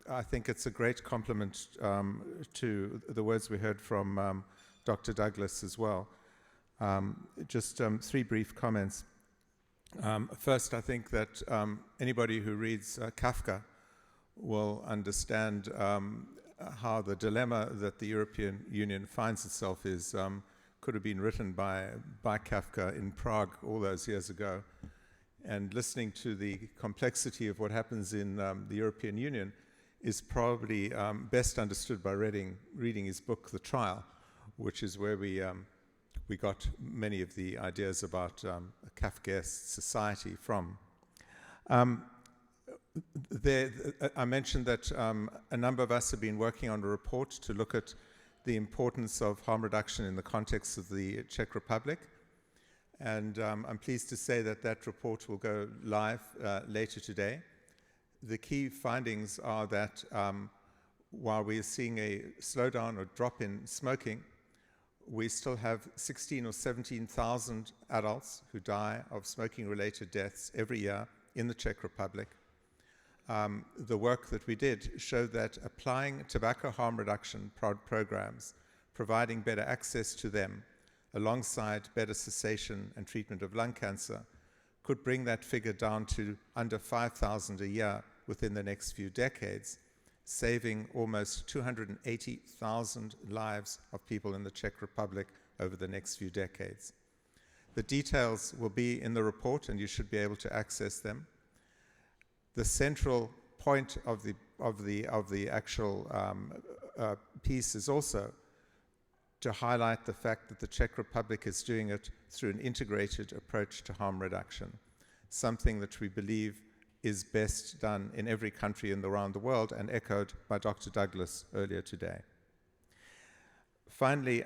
I think it's a great compliment to the words we heard from Dr. Douglas as well. Just 3 brief comments. First, I think that anybody who reads Kafka will understand how the dilemma that the European Union finds itself is could have been written by Kafka in Prague all those years ago. And listening to the complexity of what happens in the European Union is probably best understood by reading his book, The Trial, which is where we got many of the ideas about a Kafkaesque society from. I mentioned that a number of us have been working on a report to look at the importance of harm reduction in the context of the Czech Republic. And I'm pleased to say that that report will go live later today. The key findings are that while we are seeing a slowdown or drop in smoking, we still have 16 or 17,000 adults who die of smoking-related deaths every year in the Czech Republic. The work that we did showed that applying tobacco harm reduction programs, providing better access to them, alongside better cessation and treatment of lung cancer, could bring that figure down to under 5,000 a year within the next few decades, saving almost 280,000 lives of people in the Czech Republic over the next few decades. The details will be in the report, and you should be able to access them. The central point of the actual piece is also to highlight the fact that the Czech Republic is doing it through an integrated approach to harm reduction, something that we believe is best done in every country around the world and echoed by Dr. Douglas earlier today. Finally,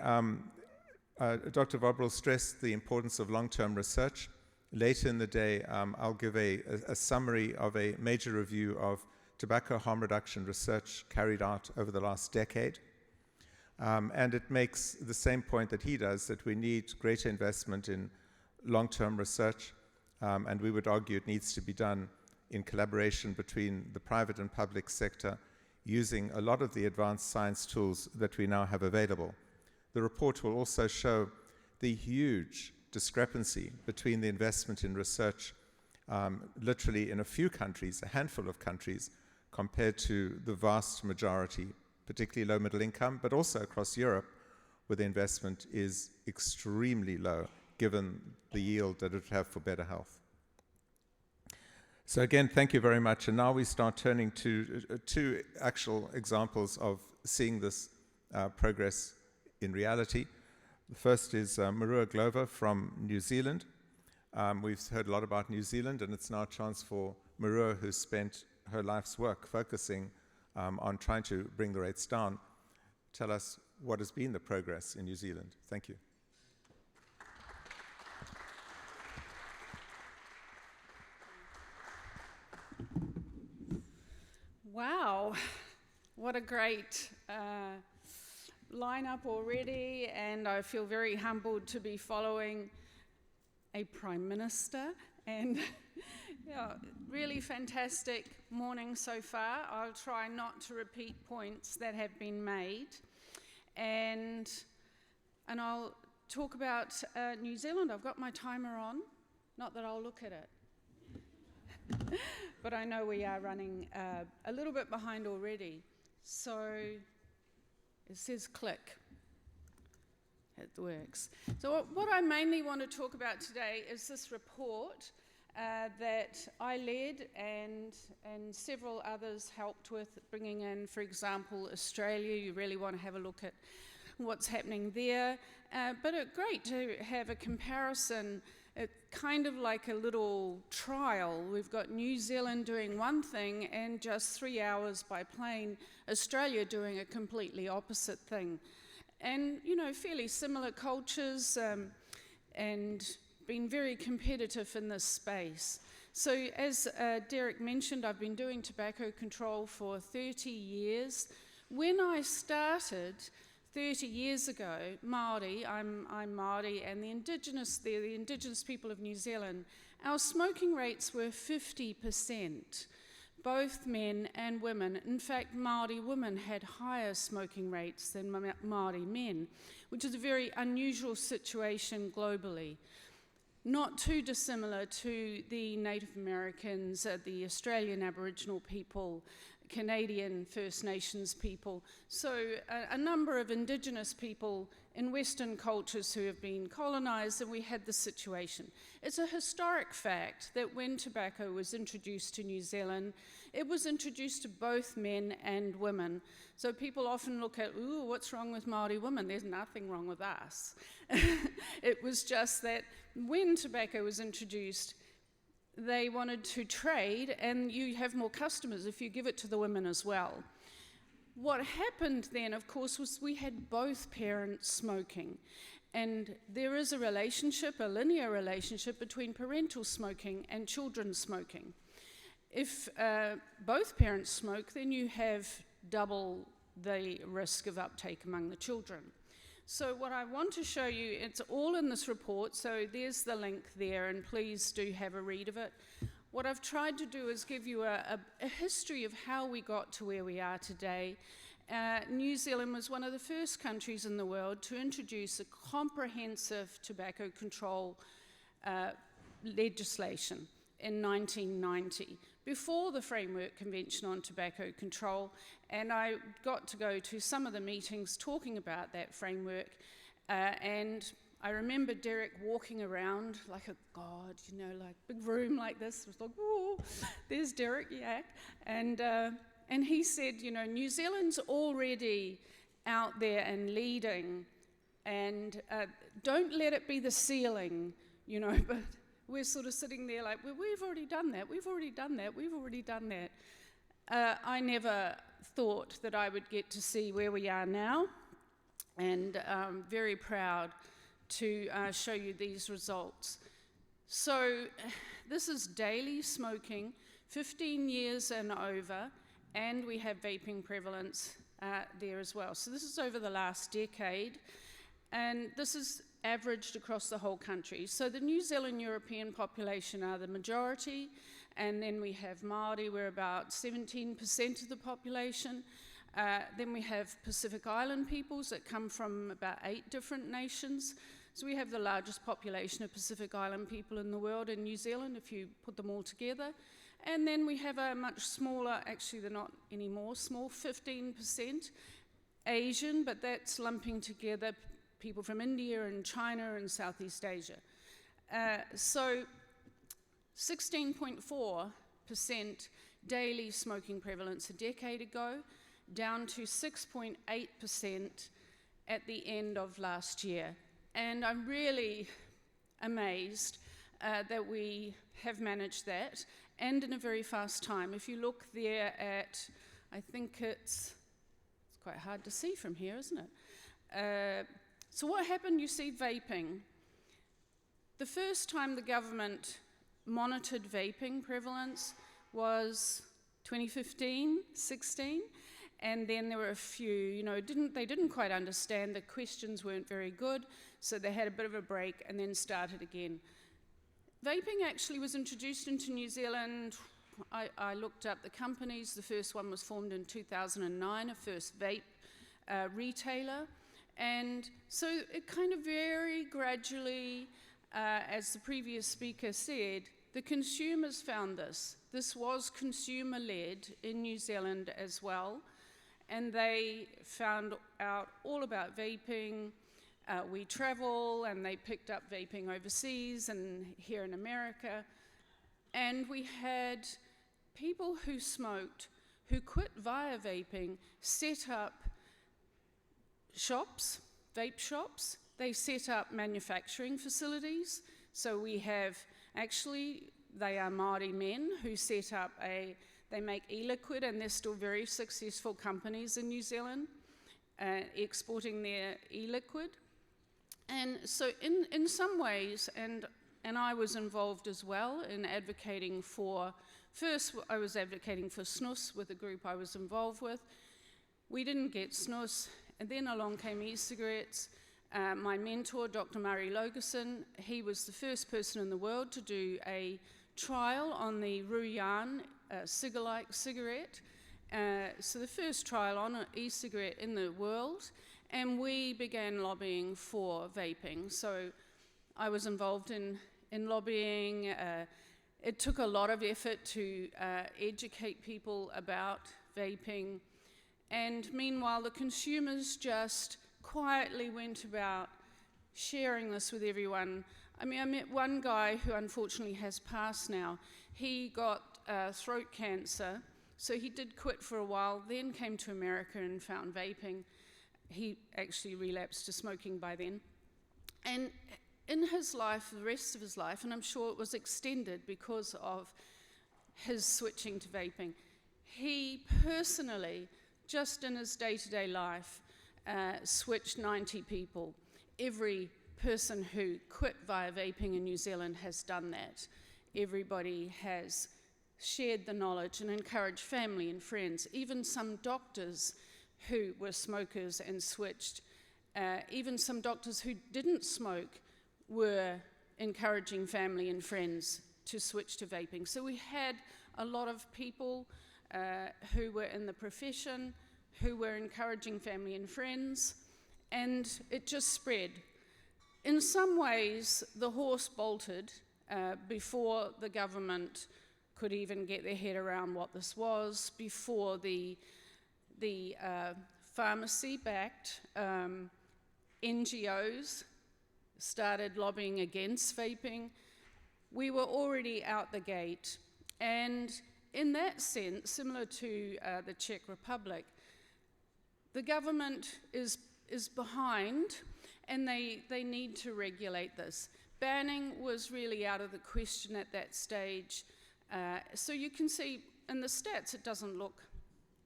Dr. Vobořil stressed the importance of long-term research. Later in the day, I'll give a summary of a major review of tobacco harm reduction research carried out over the last decade. And it makes the same point that he does, that we need greater investment in long-term research, and we would argue it needs to be done in collaboration between the private and public sector, using a lot of the advanced science tools that we now have available. The report will also show the huge discrepancy between the investment in research, literally in a few countries, a handful of countries, compared to the vast majority, particularly low middle income, but also across Europe, where the investment is extremely low, given the yield that it would have for better health. So again, thank you very much. And now we start turning to two actual examples of seeing this progress in reality. The first is Marewa Glover from New Zealand. We've heard a lot about New Zealand, and it's now a chance for Marewa, who's spent her life's work focusing on trying to bring the rates down. Tell us what has been the progress in New Zealand. Thank you. Wow, what a great lineup already, and I feel very humbled to be following a Prime Minister, and yeah, really fantastic morning so far. I'll try not to repeat points that have been made, and I'll talk about New Zealand. I've got my timer on, not that I'll look at it. But I know we are running a little bit behind already. So it says click. It works. So what I mainly want to talk about today is this report that I led and several others helped with bringing in. For example, Australia, you really want to have a look at what's happening there. But it's great to have a comparison. It's kind of like a little trial. We've got New Zealand doing one thing, and just 3 hours by plane, Australia doing a completely opposite thing. And, you know, fairly similar cultures and been very competitive in this space. So as Derek mentioned, I've been doing tobacco control for 30 years. When I started 30 years ago, Māori, I'm Māori, and the indigenous people of New Zealand, our smoking rates were 50%, both men and women. In fact, Māori women had higher smoking rates than Māori men, which is a very unusual situation globally. Not too dissimilar to the Native Americans, the Australian Aboriginal people, Canadian First Nations people. So a number of indigenous people in Western cultures who have been colonized, and we had this situation. It's a historic fact that when tobacco was introduced to New Zealand, it was introduced to both men and women. So people often look at, ooh, what's wrong with Māori women? There's nothing wrong with us. It was just that when tobacco was introduced, they wanted to trade, and you have more customers if you give it to the women as well. What happened then, of course, was we had both parents smoking. And there is a relationship, a linear relationship, between parental smoking and children smoking. If both parents smoke, then you have double the risk of uptake among the children. So what I want to show you, it's all in this report, so there's the link there, and please do have a read of it. What I've tried to do is give you a history of how we got to where we are today. New Zealand was one of the first countries in the world to introduce a comprehensive tobacco control legislation in 1990, before the Framework Convention on Tobacco Control, and I got to go to some of the meetings talking about that framework, and I remember Derek walking around like a god, you know, like big room like this. It was like, oh, there's Derek, Yach, and he said, you know, New Zealand's already out there and leading, and don't let it be the ceiling, you know, but we're sort of sitting there like, well, we've already done that, we've already done that, we've already done that. I never thought that I would get to see where we are now. and very proud to show you these results. So this is daily smoking, 15 years and over, and we have vaping prevalence there as well. So this is over the last decade, and this is averaged across the whole country. So the New Zealand European population are the majority, and then we have Māori, we're about 17% of the population. Then we have Pacific Island peoples that come from about 8 different nations. So we have the largest population of Pacific Island people in the world in New Zealand, if you put them all together. And then we have a much smaller, actually they're not anymore small, 15% Asian, but that's lumping together people from India and China and Southeast Asia. So 16.4% daily smoking prevalence a decade ago, down to 6.8% at the end of last year. And I'm really amazed that we have managed that, and in a very fast time. If you look there at, I think it's quite hard to see from here, isn't it? So what happened, you see vaping. The first time the government monitored vaping prevalence was 2015-16, and then there were a few, they didn't quite understand, the questions weren't very good, so they had a bit of a break and then started again. Vaping actually was introduced into New Zealand. I looked up the companies. The first one was formed in 2009, a first vape retailer. And so it kind of very gradually, as the previous speaker said, the consumers found this. This was consumer-led in New Zealand as well. And they found out all about vaping. We travel, and they picked up vaping overseas and here in America. And we had people who smoked, who quit via vaping, set up shops, vape shops. They set up manufacturing facilities. So we have, actually, they are Māori men who set up they make e-liquid, and they're still very successful companies in New Zealand, exporting their e-liquid. And so in some ways, and I was involved as well in advocating for, first I was advocating for snus with a group I was involved with. We didn't get snus, and then along came e-cigarettes. My mentor, Dr. Murray Logerson, he was the first person in the world to do a trial on the Ruyan cigar-like cigarette. So the first trial on an e-cigarette in the world. And we began lobbying for vaping. So I was involved in lobbying. It took a lot of effort to educate people about vaping. And meanwhile, the consumers just quietly went about sharing this with everyone. I mean, I met one guy who unfortunately has passed now. He got throat cancer, so he did quit for a while, then came to America and found vaping. He actually relapsed to smoking by then. And in his life, the rest of his life, and I'm sure it was extended because of his switching to vaping, he personally, just in his day-to-day life, switched 90 people. Every person who quit via vaping in New Zealand has done that. Everybody has shared the knowledge and encouraged family and friends, even some doctors who were smokers and switched. Even some doctors who didn't smoke were encouraging family and friends to switch to vaping. So we had a lot of people who were in the profession, who were encouraging family and friends, and it just spread. In some ways, the horse bolted before the government could even get their head around what this was, before the pharmacy-backed NGOs started lobbying against vaping. We were already out the gate. And in that sense, similar to the Czech Republic, the government is behind, and they need to regulate this. Banning was really out of the question at that stage. So you can see in the stats, it doesn't look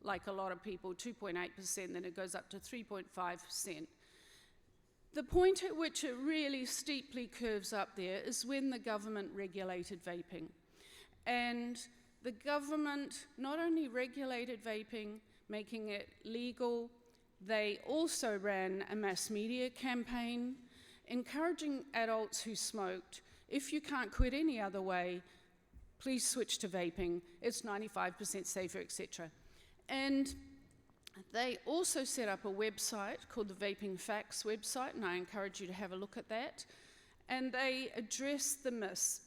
like a lot of people, 2.8%, then it goes up to 3.5%. The point at which it really steeply curves up there is when the government regulated vaping. And the government not only regulated vaping, making it legal, they also ran a mass media campaign encouraging adults who smoked, if you can't quit any other way, please switch to vaping. It's 95% safer, etc. And they also set up a website called the Vaping Facts website, and I encourage you to have a look at that. And they address the myths.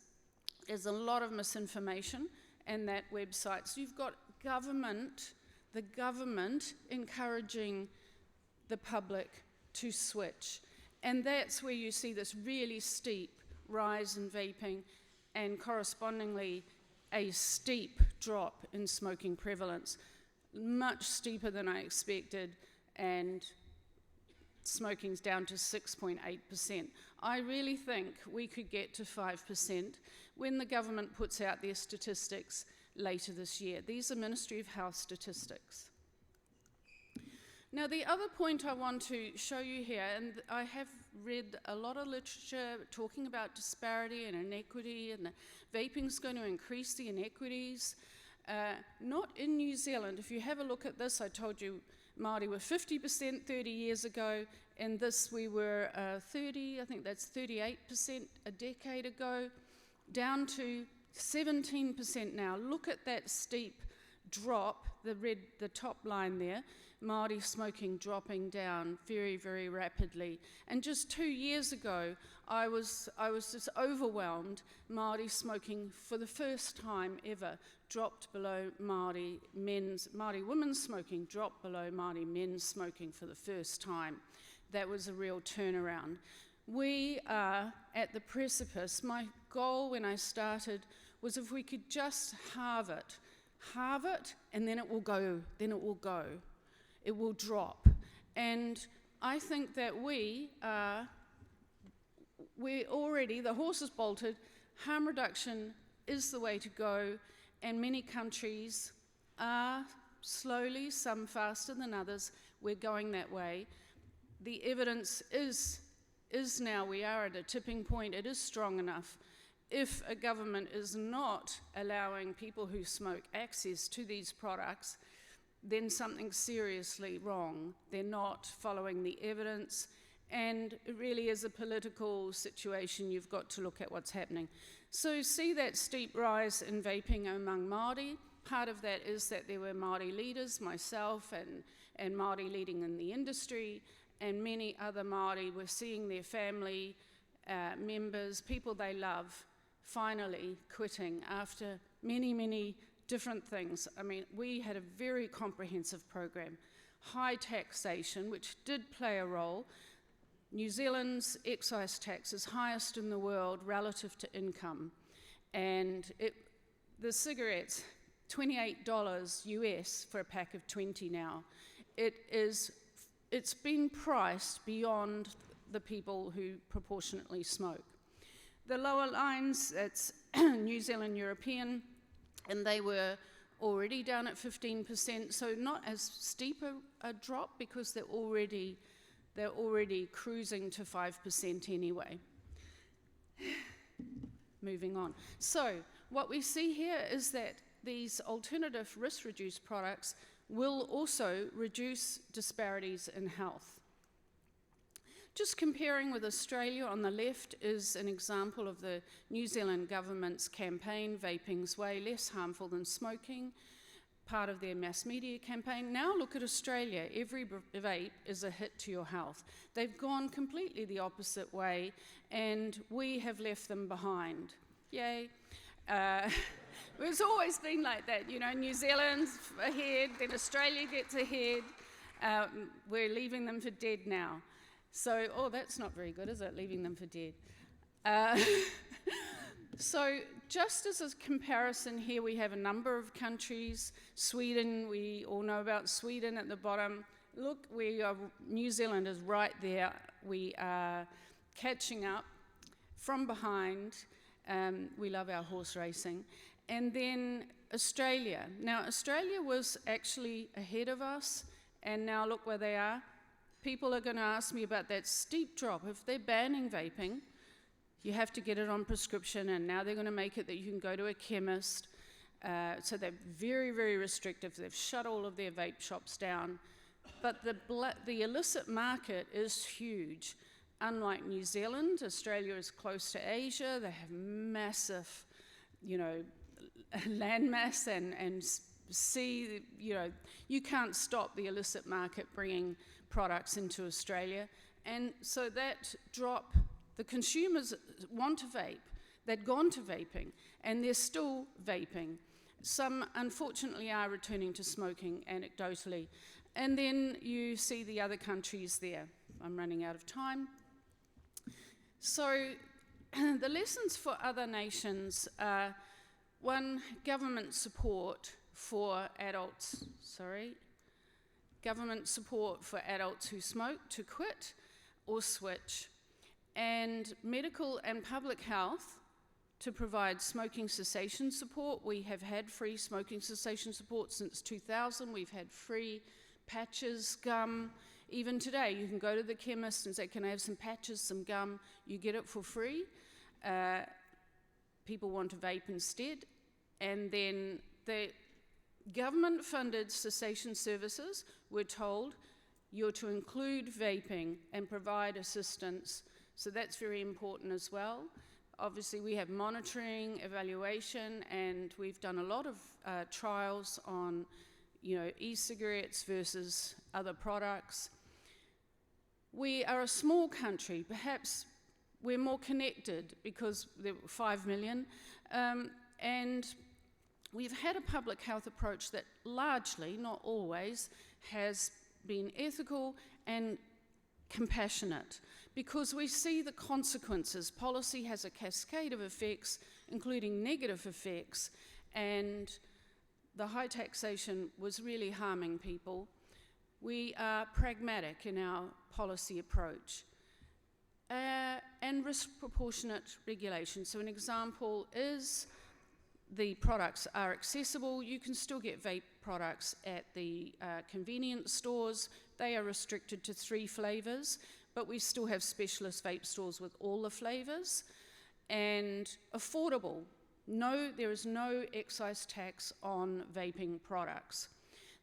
There's a lot of misinformation in that website. So you've got the government encouraging the public to switch. And that's where you see this really steep rise in vaping and correspondingly a steep drop in smoking prevalence. Much steeper than I expected, and smoking's down to 6.8%. I really think we could get to 5% when the government puts out their statistics later this year. These are Ministry of Health statistics. Now, the other point I want to show you here, and I have read a lot of literature talking about disparity and inequity, and vaping's going to increase the inequities. Not in New Zealand. If you have a look at this, I told you Māori were 50% 30 years ago, and this we were 30, I think that's 38% a decade ago, down to 17% now. Look at that steep drop, the top line there, Māori smoking dropping down very, very rapidly. And just 2 years ago, I was just overwhelmed. Māori smoking for the first time ever dropped below Māori women's smoking dropped below Māori men's smoking for the first time. That was a real turnaround. We are at the precipice. My goal when I started was if we could just halve it, and then it will go, It will drop. And I think that we're already, the horse is bolted, harm reduction is the way to go, and many countries are slowly, some faster than others, we're going that way. The evidence is now, we are at a tipping point, it is strong enough. If a government is not allowing people who smoke access to these products, then something's seriously wrong. They're not following the evidence, and it really is a political situation. You've got to look at what's happening. So see that steep rise in vaping among Māori. Part of that is that there were Māori leaders, myself and Māori leading in the industry, and many other Māori were seeing their family members, people they love, finally quitting after many, many different things. I mean, we had a very comprehensive program. High taxation, which did play a role. New Zealand's excise tax is highest in the world relative to income. And the cigarettes, $28 US for a pack of 20 now. It's been priced beyond the people who proportionately smoke. The lower lines, it's New Zealand European, and they were already down at 15%, so not as steep a drop because they're already cruising to 5% anyway. Moving on. So what we see here is that these alternative risk-reduced products will also reduce disparities in health. Just comparing with Australia on the left is an example of the New Zealand government's campaign, Vaping's Way, less harmful than smoking, part of their mass media campaign. Now look at Australia. Every vape is a hit to your health. They've gone completely the opposite way, and we have left them behind. Yay. It's always been like that, you know, New Zealand's ahead, then Australia gets ahead. We're leaving them for dead now. So, that's not very good, is it, leaving them for dead? So just as a comparison here, we have a number of countries. Sweden, we all know about Sweden at the bottom. Look, New Zealand is right there. We are catching up from behind. We love our horse racing. And then Australia. Now, Australia was actually ahead of us, and now look where they are. people are going to ask me about that steep drop. If they're banning vaping, you have to get it on prescription, and now they're going to make it that you can go to a chemist. So they're very, very restrictive. They've shut all of their vape shops down. But the illicit market is huge. Unlike New Zealand, Australia is close to Asia. They have massive, landmass and sea. You can't stop the illicit market bringing products into Australia. And so that drop, the consumers want to vape. They'd gone to vaping, and they're still vaping. Some, unfortunately, are returning to smoking anecdotally. And then you see the other countries there. I'm running out of time. So the lessons for other nations are, one, government support for adults who smoke to quit or switch, and medical and public health to provide smoking cessation support. We have had free smoking cessation support since 2000. We've had free patches, gum. Even today, you can go to the chemist and say, can I have some patches, some gum? You get it for free. People want to vape instead. And then the government-funded cessation services, we're told, you're to include vaping and provide assistance. So that's very important as well. Obviously, we have monitoring, evaluation, and we've done a lot of trials on, e-cigarettes versus other products. We are a small country. Perhaps we're more connected because there were 5 million, and we've had a public health approach that largely, not always, has been ethical and compassionate, because we see the consequences. Policy has a cascade of effects, including negative effects, and the high taxation was really harming people. We are pragmatic in our policy approach. And risk proportionate regulation. So an example is the products are accessible. You can still get vape products at the convenience stores. They are restricted to 3 flavors, but we still have specialist vape stores with all the flavors. And affordable. No, there is no excise tax on vaping products.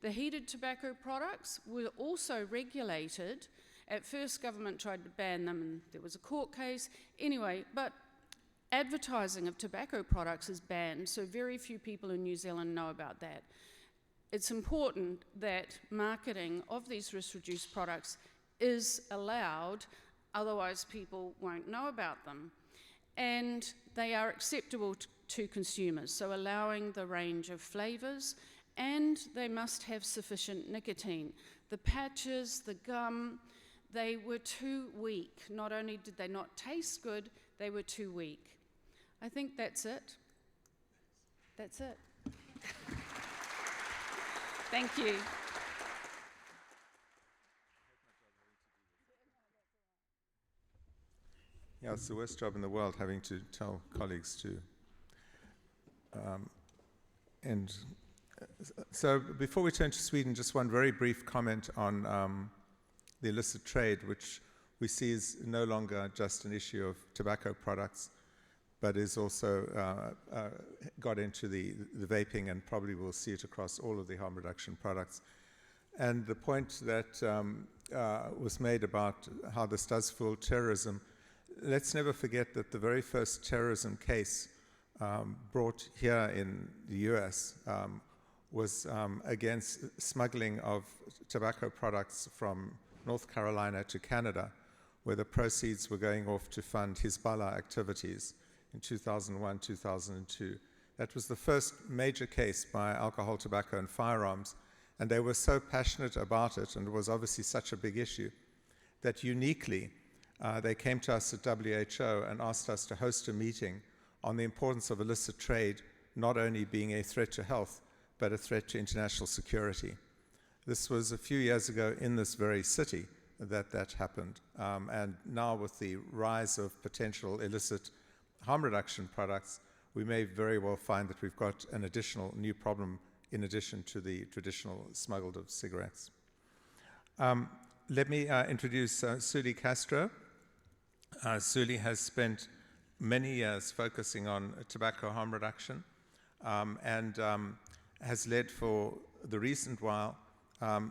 The heated tobacco products were also regulated. At first, government tried to ban them, and there was a court case. Anyway, but advertising of tobacco products is banned, so very few people in New Zealand know about that. It's important that marketing of these risk-reduced products is allowed, otherwise people won't know about them. And they are acceptable to consumers, so allowing the range of flavors, and they must have sufficient nicotine. The patches, the gum, they were too weak. Not only did they not taste good, they were too weak. I think that's it. That's it. Thank you. Yeah, it's the worst job in the world, having to tell colleagues to end. So before we turn to Sweden, just one very brief comment on the illicit trade, which we see is no longer just an issue of tobacco products, but is also got into the vaping, and probably we'll see it across all of the harm reduction products. And the point that was made about how this does fuel terrorism, let's never forget that the very first terrorism case brought here in the US was against smuggling of tobacco products from North Carolina to Canada, where the proceeds were going off to fund Hezbollah activities in 2001, 2002. That was the first major case by alcohol, tobacco, and firearms, and they were so passionate about it, and it was obviously such a big issue, that uniquely they came to us at WHO and asked us to host a meeting on the importance of illicit trade not only being a threat to health, but a threat to international security. This was a few years ago in this very city that happened. And now with the rise of potential illicit harm reduction products, we may very well find that we've got an additional new problem in addition to the traditional smuggled of cigarettes. Let me introduce Suli Castro. Suli has spent many years focusing on tobacco harm reduction and has led for the recent while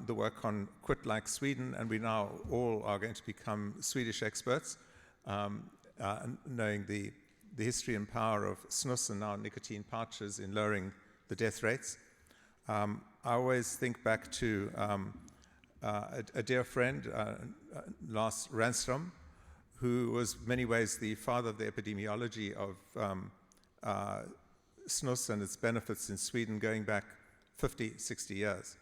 the work on Quit Like Sweden, and we now all are going to become Swedish experts, knowing the history and power of snus and now nicotine pouches in lowering the death rates. I always think back to a dear friend, Lars Randström, who was in many ways the father of the epidemiology of snus and its benefits in Sweden going back 50, 60 years.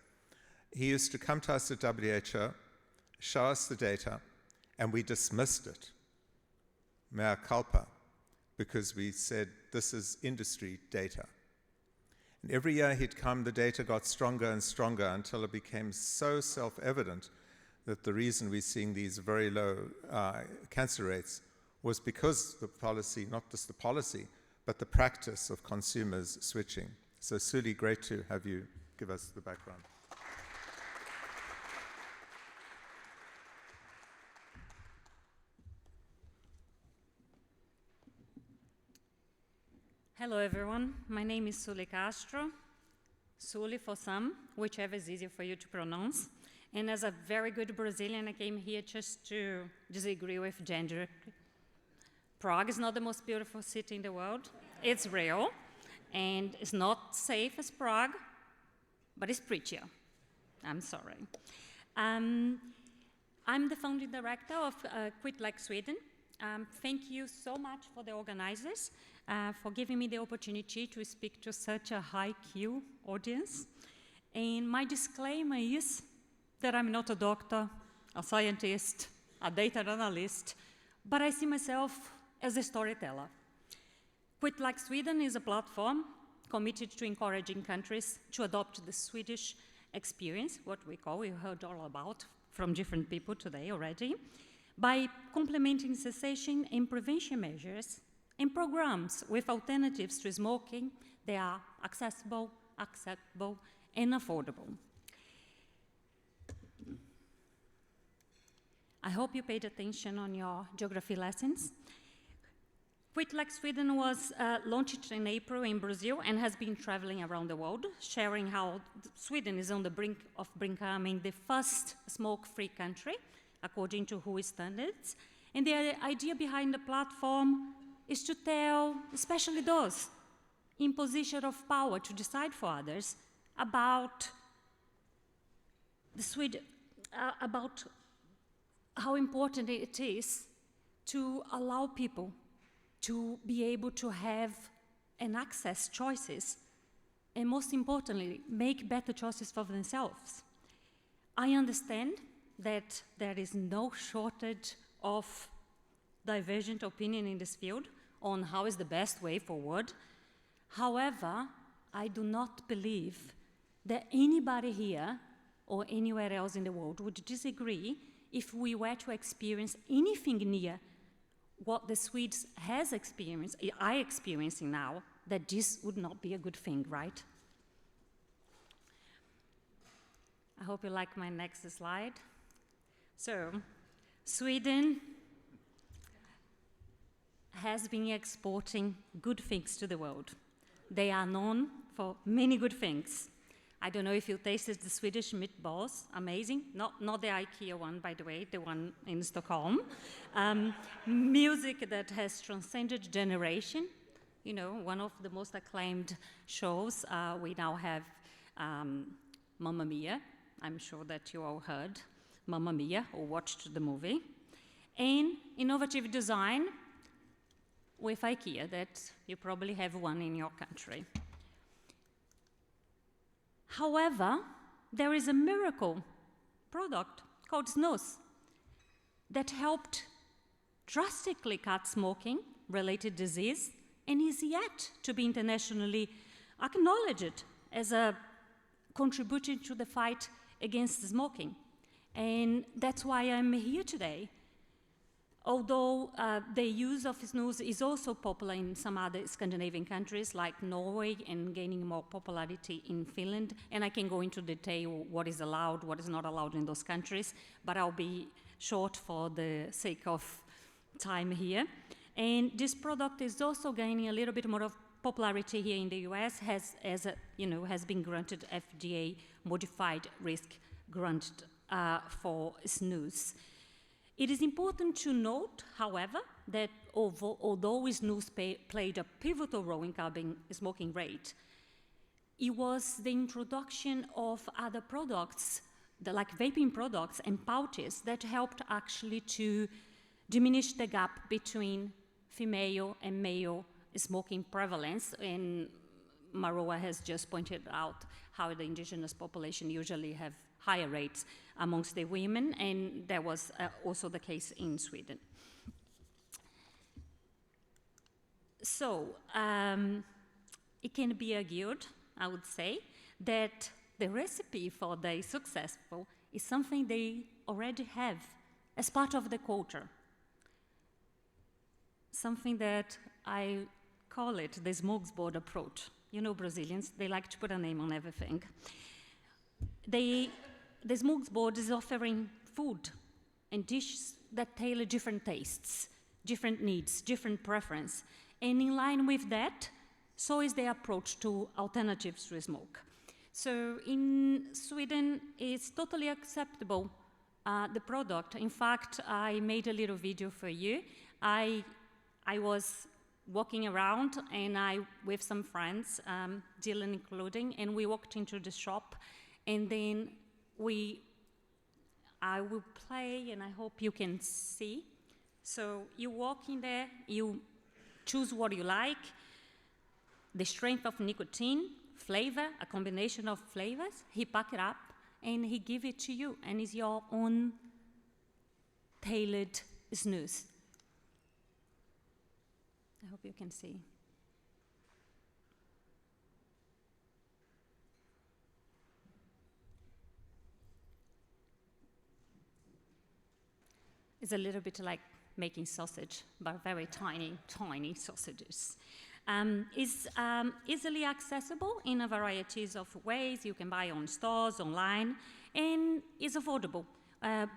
He used to come to us at WHO, show us the data, and we dismissed it, mea culpa, because we said this is industry data. And every year he'd come, the data got stronger and stronger until it became so self-evident that the reason we're seeing these very low cancer rates was because the policy, not just the policy, but the practice of consumers switching. So Suli, great to have you give us the background. Hello everyone, my name is Suli Castro, Suli for some, whichever is easier for you to pronounce. And as a very good Brazilian, I came here just to disagree with Jindřich. Prague is not the most beautiful city in the world. It's real, and it's not safe as Prague, but it's prettier. I'm sorry. I'm the founding director of Quit Like Sweden. Thank you so much for the organizers for giving me the opportunity to speak to such a high Q audience. And my disclaimer is that I'm not a doctor, a scientist, a data analyst, but I see myself as a storyteller. Quit Like Sweden is a platform committed to encouraging countries to adopt the Swedish experience, what we heard all about from different people today already, by complementing cessation and prevention measures and programs with alternatives to smoking. They are accessible, acceptable, and affordable. I hope you paid attention on your geography lessons. Quit Like Sweden was launched in April in Brazil and has been traveling around the world, sharing how Sweden is on the brink of becoming the first smoke-free country, according to WHO standards. And the idea behind the platform is to tell, especially those in position of power to decide for others, about about how important it is to allow people to be able to have and access choices, and most importantly, make better choices for themselves. I understand that there is no shortage of divergent opinion in this field on how is the best way forward. However, I do not believe that anybody here or anywhere else in the world would disagree if we were to experience anything near what the Swedes has experienced, are experiencing now, that this would not be a good thing, right? I hope you like my next slide. So, Sweden has been exporting good things to the world. They are known for many good things. I don't know if you tasted the Swedish meatballs, amazing. Not the IKEA one, by the way, the one in Stockholm. Music that has transcended generation. You know, one of the most acclaimed shows, we now have Mamma Mia. I'm sure that you all heard Mamma Mia or watched the movie. And innovative design with IKEA, that you probably have one in your country. However, there is a miracle product called snus that helped drastically cut smoking-related disease and is yet to be internationally acknowledged as a contribution to the fight against smoking. And that's why I'm here today, Although the use of snus is also popular in some other Scandinavian countries like Norway and gaining more popularity in Finland, and I can go into detail what is allowed, what is not allowed in those countries, but I'll be short for the sake of time here. And this product is also gaining a little bit more of popularity here in the US, has been granted FDA modified risk grant for snus. It is important to note, however, that although snus played a pivotal role in curbing smoking rate, it was the introduction of other products, like vaping products and pouches, that helped actually to diminish the gap between female and male smoking prevalence. And Marewa has just pointed out how the indigenous population usually have higher rates amongst the women, and that was also the case in Sweden. So it can be argued, I would say, that the recipe for the successful is something they already have as part of the culture. Something that I call it the smorgasbord approach. You know, Brazilians, they like to put a name on everything. The smorgasbord is offering food and dishes that tailor different tastes, different needs, different preference. And in line with that, so is the approach to alternatives to smoke. So in Sweden, it's totally acceptable, the product. In fact, I made a little video for you. I was walking around and with some friends, Dylan including, and we walked into the shop, and then I will play, and I hope you can see. So you walk in there, you choose what you like, the strength of nicotine, flavor, a combination of flavors. He pack it up and he give it to you, and it's your own tailored snus. I hope you can see. It's a little bit like making sausage, but very tiny, tiny sausages. It's easily accessible in a variety of ways. You can buy on stores, online, and is affordable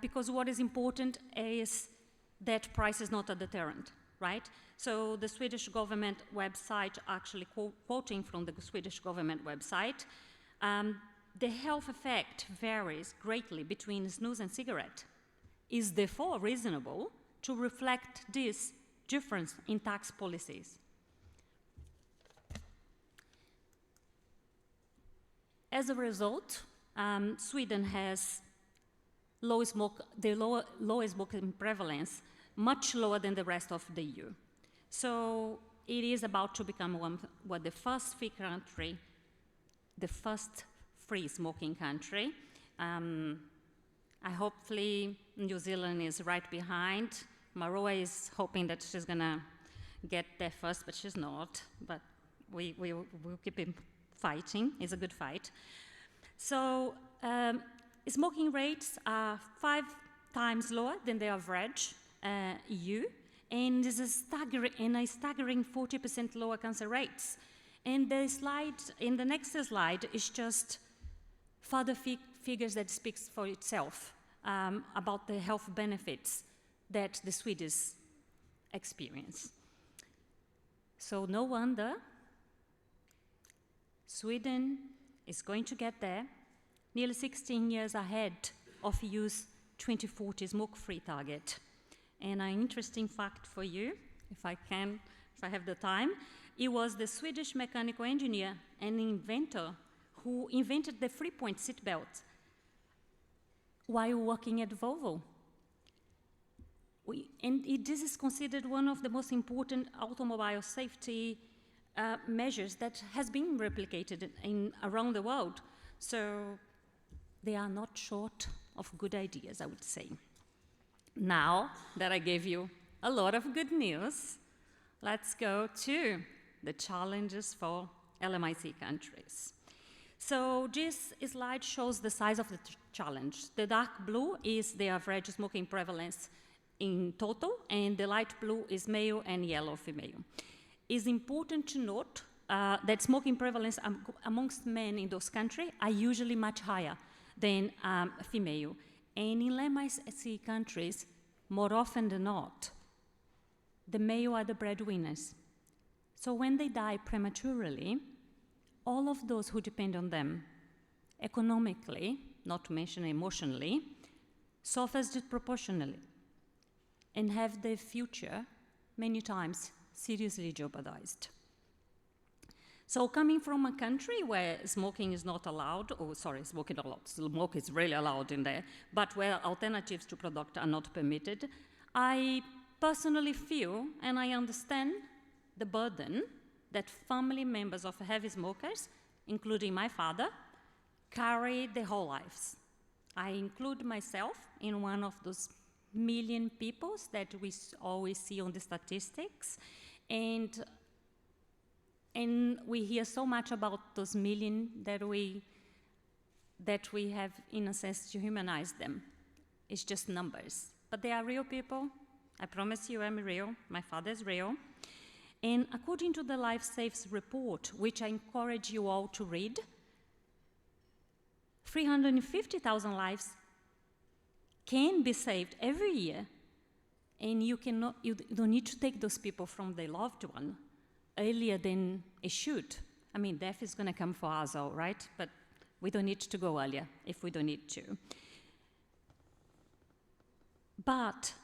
because what is important is that price is not a deterrent, right? So the Swedish government website, actually quoting from the Swedish government website, the health effect varies greatly between snus and cigarette. Is therefore reasonable to reflect this difference in tax policies. As a result, Sweden has lowest smoking prevalence, much lower than the rest of the EU. So it is about to become the first free country, the first free smoking country. Hopefully New Zealand is right behind. Marewa is hoping that she's gonna get there first, but she's not. But we'll keep him fighting. It's a good fight. So smoking rates are 5 times lower than the average EU, and there's a staggering 40% lower cancer rates. And the next slide is just further figures that speaks for itself about the health benefits that the Swedes experience. So no wonder Sweden is going to get there, nearly 16 years ahead of EU's 2040 smoke-free target. And an interesting fact for you, if I have the time, it was the Swedish mechanical engineer and inventor who invented the 3-point seatbelt while working at Volvo. This is considered one of the most important automobile safety measures that has been replicated around the world. So they are not short of good ideas, I would say. Now that I gave you a lot of good news, let's go to the challenges for LMIC countries. So this slide shows the size of the challenge. The dark blue is the average smoking prevalence in total, and the light blue is male and yellow female. It's important to note that smoking prevalence amongst men in those countries are usually much higher than female. And in LMIC countries, more often than not, the male are the breadwinners. So when they die prematurely, all of those who depend on them economically, not to mention emotionally, suffers disproportionately and have their future many times seriously jeopardized. So coming from a country where smoking is not allowed, smoke is really allowed in there, but where alternatives to product are not permitted, I personally feel, and I understand the burden that family members of heavy smokers, including my father, carry their whole lives. I include myself in one of those million people that we always see on the statistics, and we hear so much about those million that we have, in a sense, to humanize them. It's just numbers. But they are real people. I promise you I'm real. My father is real. And according to the Life Saves report, which I encourage you all to read, 350,000 lives can be saved every year, and you don't need to take those people from their loved one earlier than it should. I mean, death is going to come for us all, right? But we don't need to go earlier if we don't need to. But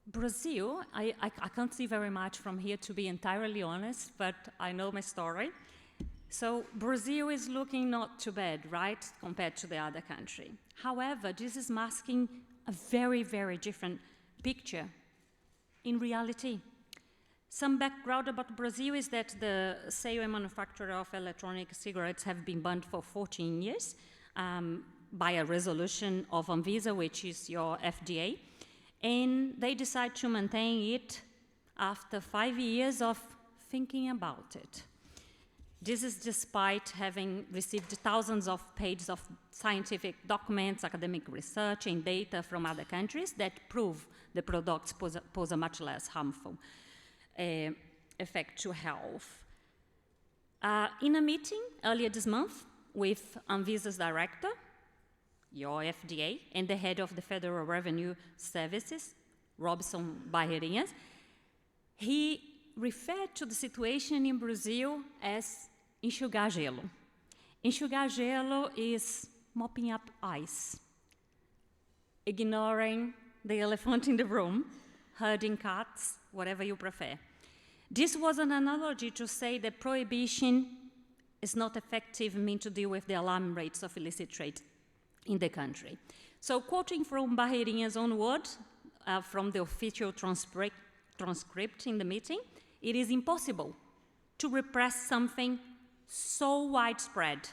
Brazil, I can't see very much from here, to be entirely honest, but I know my story. So Brazil is looking not too bad, right, compared to the other country. However, this is masking a very, very different picture in reality. Some background about Brazil is that the sale and manufacture of electronic cigarettes have been banned for 14 years by a resolution of Anvisa, which is your FDA. And they decide to maintain it after 5 years of thinking about it. This is despite having received thousands of pages of scientific documents, academic research, and data from other countries that prove the products pose a much less harmful effect to health. In a meeting earlier this month with Anvisa's director, your FDA, and the head of the Federal Revenue Services, Robson Barreirinhas, he referred to the situation in Brazil as enxugar gelo. Enxugar gelo is mopping up ice, ignoring the elephant in the room, herding cats, whatever you prefer. This was an analogy to say that prohibition is not effective means to deal with the alarming rates of illicit trade in the country. So quoting from Barreirinhas' own words, from the official transcript in the meeting, it is impossible to repress something so widespread,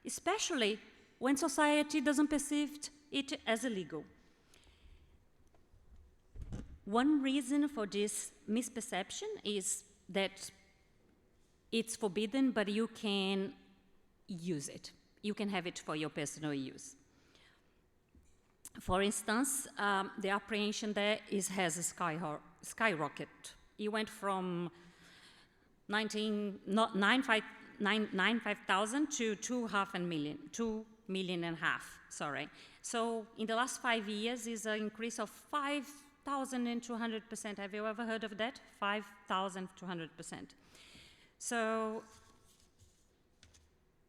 especially when society doesn't perceive it as illegal. One reason for this misperception is that it's forbidden, but you can use it. You can have it for your personal use. For instance, the apprehension there has a skyrocket. It went from 95,000 to 2.5 million, sorry. So in the last 5 years is an increase of 5,200%. Have you ever heard of that? 5,200%. So,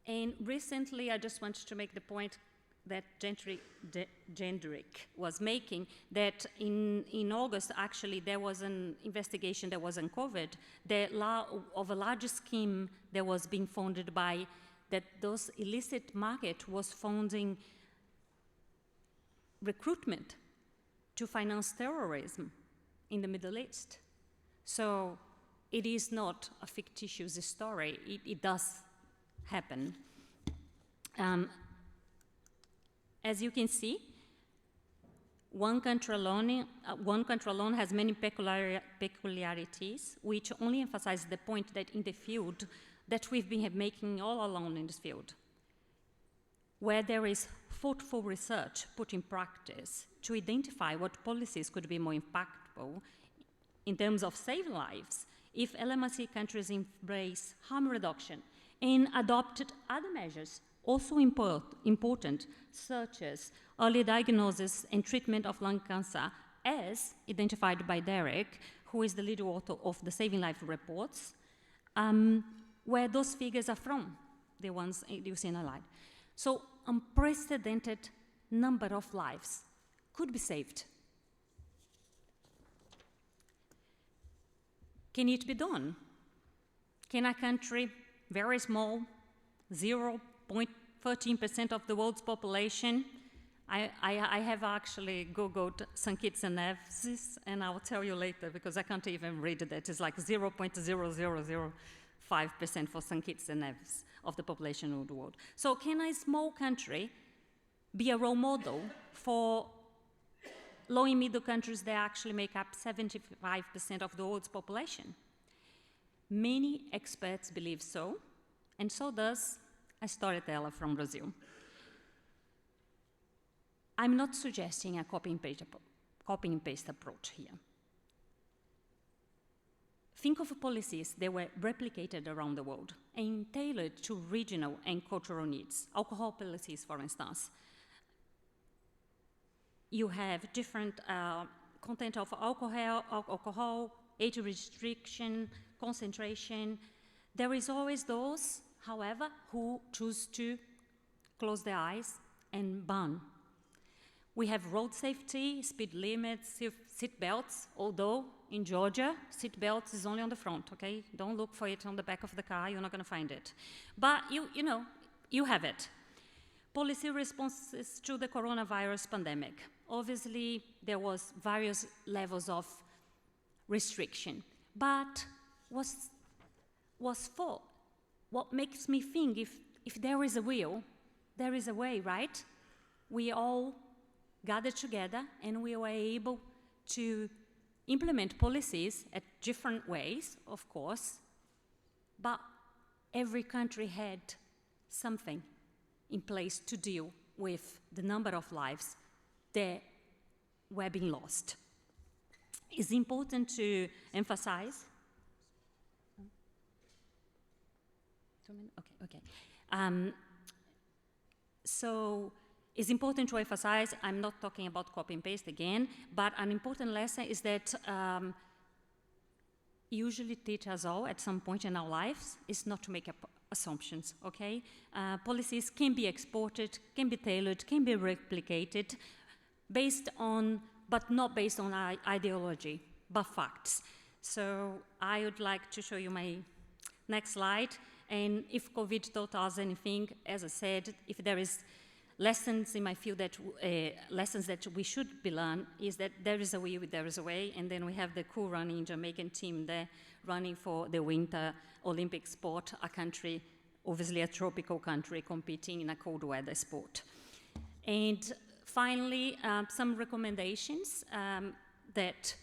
and recently I just wanted to make the point that Jindřich was making, that in August, actually, there was an investigation that was uncovered of a large scheme that was being funded by, that those illicit market was funding recruitment to finance terrorism in the Middle East. So it is not a fictitious story, it does happen. As you can see, one country alone has many peculiarities, which only emphasize the point that in the field that we've been making all along in this field. where there is thoughtful research put in practice to identify what policies could be more impactful in terms of saving lives if LMIC countries embrace harm reduction and adopted other measures also important, such as early diagnosis and treatment of lung cancer, as identified by Derek, who is the lead author of the Saving Life reports, where those figures are from, the ones you see in the slide. So unprecedented number of lives could be saved. Can it be done? Can a country, very small, 0.13% of the world's population, I have actually Googled St. Kitts and Nevis, and I will tell you later because I can't even read that. It's like 0.0005% for St. Kitts and Nevis of the population of the world. So can a small country be a role model for low and middle countries that actually make up 75% of the world's population? Many experts believe so, and so does a storyteller from Brazil. I'm not suggesting a copy and paste approach here. Think of policies that were replicated around the world and tailored to regional and cultural needs. Alcohol policies, for instance. You have different content of alcohol, age restriction, concentration. There is always those, however, who choose to close their eyes and ban. We have road safety, speed limits, seat belts, although in Georgia, seat belts is only on the front, okay? Don't look for it on the back of the car, you're not gonna find it. But you know, you have it. Policy responses to the coronavirus pandemic. Obviously, there was various levels of restriction, but what makes me think if there is a will, there is a way, right? We all gathered together and we were able to implement policies at different ways, of course, but every country had something in place to deal with the number of lives that were being lost. It's important to emphasize. So it's important to emphasize, I'm not talking about copy and paste again, but an important lesson is that usually teach us all at some point in our lives is not to make up assumptions, okay? Policies can be exported, can be tailored, can be replicated, based on, but not based on ideology, but facts. So I would like to show you my next slide. And if COVID taught us anything, as I said, if there is lessons in my field that, lessons that we should be learned, is that there is a will, there is a way, and then we have the cool running Jamaican team there running for the Winter Olympic sport, a country, obviously a tropical country, competing in a cold weather sport. And finally, some recommendations that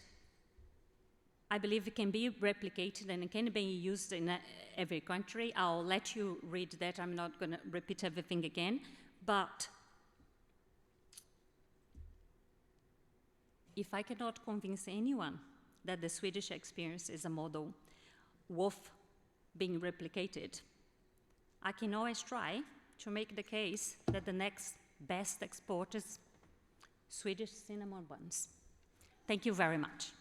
I believe it can be replicated and it can be used in every country. I'll let you read that. I'm not going to repeat everything again. But if I cannot convince anyone that the Swedish experience is a model worth being replicated, I can always try to make the case that the next best export is Swedish cinnamon buns. Thank you very much.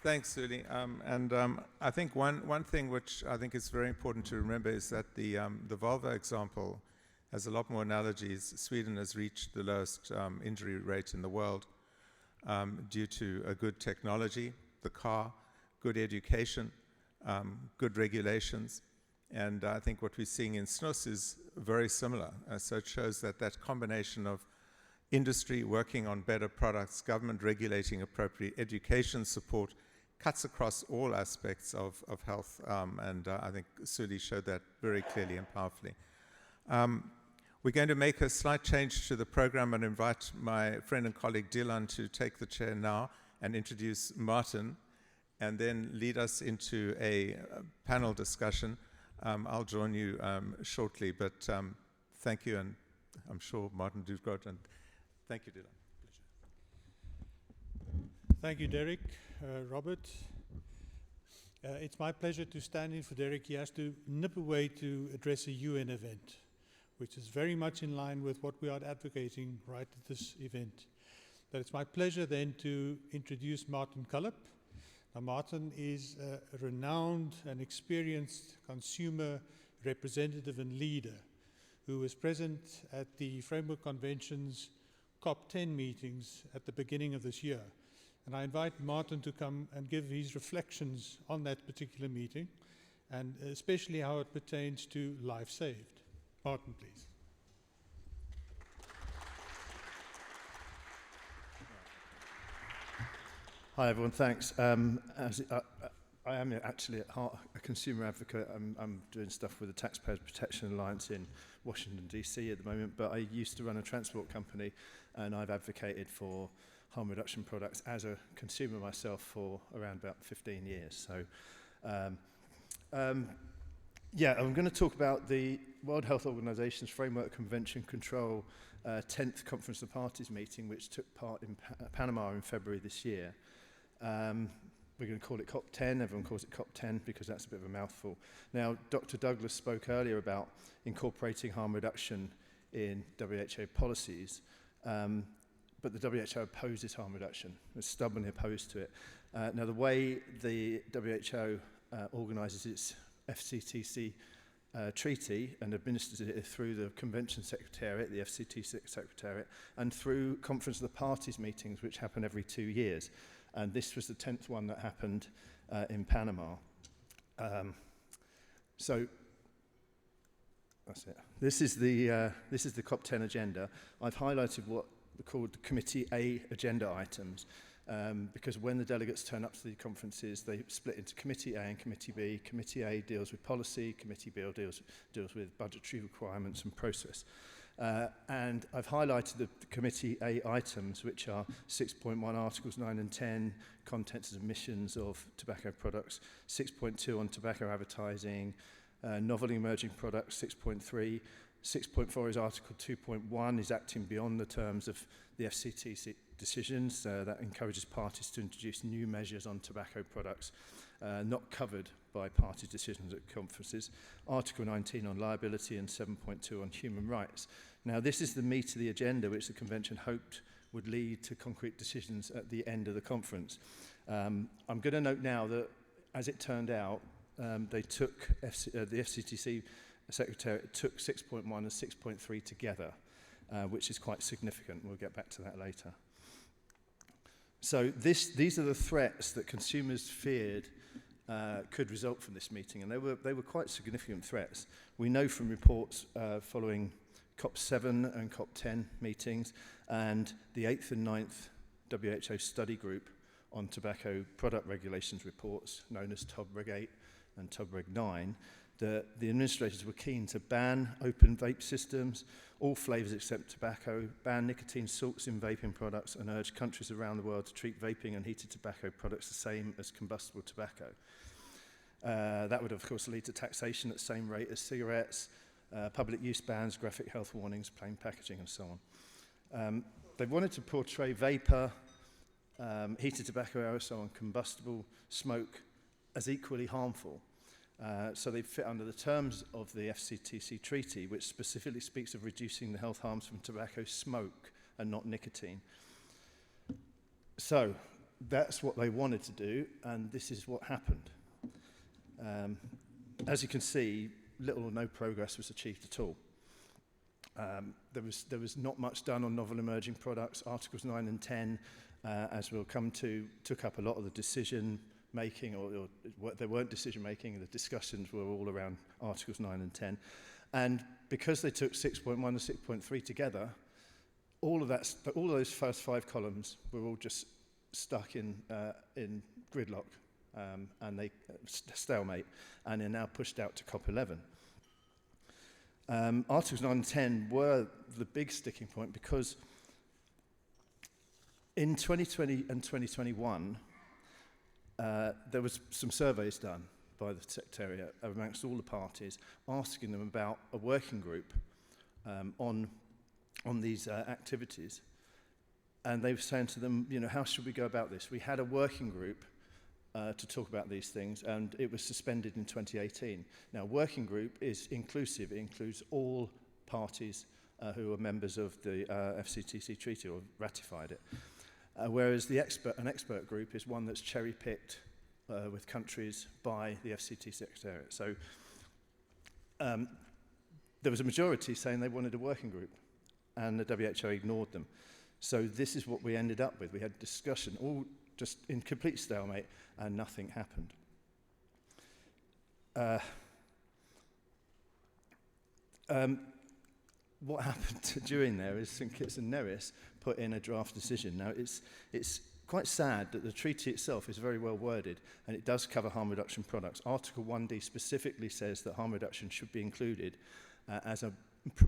Thanks, Suli. I think one thing which I think is very important to remember is that the Volvo example has a lot more analogies. Sweden has reached the lowest injury rate in the world due to a good technology, the car, good education, good regulations. And I think what we're seeing in SNUS is very similar. So it shows that that combination of industry working on better products, government regulating appropriate education support, cuts across all aspects of health, and I think Suli showed that very clearly and powerfully. We're going to make a slight change to the program and invite my friend and colleague Dylan to take the chair now and introduce Martin. and then lead us into a panel discussion. I'll join you shortly, but thank you, and I'm sure Martin Duvgrot, and thank you, Dylan. Thank you, Derek. Robert. It's my pleasure to stand in for Derek. He has to nip away to address a UN event, which is very much in line with what we are advocating right at this event. But it's my pleasure then to introduce Martin Cullip. Now, Martin is a renowned and experienced consumer representative and leader who was present at the Framework Convention's COP10 meetings at the beginning of this year. And I invite Martin to come and give his reflections on that particular meeting, and especially how it pertains to life saved. Martin, please. Hi everyone, thanks. I am actually at heart a consumer advocate. I'm doing stuff with the Taxpayers Protection Alliance in Washington DC at the moment, but I used to run a transport company, and I've advocated for harm reduction products as a consumer myself for around about 15 years. So yeah, I'm going to talk about the World Health Organization's Framework Convention Control 10th Conference of Parties meeting, which took part in Panama in February this year. We're going to call it COP10. Everyone calls it COP10 because that's a bit of a mouthful. Now, Dr. Douglas spoke earlier about incorporating harm reduction in WHO policies, but the WHO opposes harm reduction. It's stubbornly opposed to it. Now, the way the WHO organises its FCTC treaty and administers it through the Convention Secretariat, the FCTC Secretariat, and through Conference of the Parties meetings, which happen every 2 years. And this was the 10th one that happened in Panama. So that's it. This is the COP10 agenda. I've highlighted what are called Committee A agenda items, because when the delegates turn up to the conferences, they split into Committee A and Committee B. Committee A deals with policy, Committee B deals with budgetary requirements and process. And I've highlighted the Committee A items, which are 6.1 Articles 9 and 10, contents and emissions of tobacco products, 6.2 on tobacco advertising, novel emerging products, 6.3, 6.4 is Article 2.1, is acting beyond the terms of the FCTC decisions. That encourages parties to introduce new measures on tobacco products not covered by party decisions at conferences. Article 19 on liability and 7.2 on human rights. Now, this is the meat of the agenda which the convention hoped would lead to concrete decisions at the end of the conference. I'm going to note now that, as it turned out, they took the FCTC Secretariat took 6.1 and 6.3 together, which is quite significant. We'll get back to that later. So these are the threats that consumers feared could result from this meeting, and they were quite significant threats. We know from reports following COP7 and COP10 meetings and the 8th and 9th WHO study group on tobacco product regulations reports, known as TOB-Reg 8 and TOB-Reg 9, that the administrators were keen to ban open vape systems, all flavours except tobacco, ban nicotine salts in vaping products, and urge countries around the world to treat vaping and heated tobacco products the same as combustible tobacco. That would, of course, lead to taxation at the same rate as cigarettes, public use bans, graphic health warnings, plain packaging, and so on. They wanted to portray vapour, heated tobacco aerosol, and combustible smoke as equally harmful. So they fit under the terms of the FCTC treaty, which specifically speaks of reducing the health harms from tobacco smoke and not nicotine. So that's what they wanted to do, and this is what happened. As you can see, little or no progress was achieved at all. There was not much done on novel emerging products. Articles 9 and 10, as we'll come to, took up a lot of the decision making, or there weren't decision making, the discussions were all around Articles 9 and 10. And because they took 6.1 and 6.3 together, all of those first 5 columns were all just stuck in gridlock, and they stalemate, and they're now pushed out to COP11. Articles 9 and 10 were the big sticking point because in 2020 and 2021, there was some surveys done by the Secretariat amongst all the parties, asking them about a working group on these activities. And they were saying to them, you know, how should we go about this? We had a working group to talk about these things, and it was suspended in 2018. Now, working group is inclusive. It includes all parties who are members of the FCTC treaty or ratified it. Whereas an expert group is one that's cherry-picked with countries by the FCTC Secretariat. So there was a majority saying they wanted a working group, and the WHO ignored them. So this is what we ended up with. We had discussion, all just in complete stalemate, and nothing happened. What happened during there is St Kitts and Nevis put in a draft decision. Now, it's quite sad that the treaty itself is very well worded, and it does cover harm reduction products. Article 1D specifically says that harm reduction should be included as a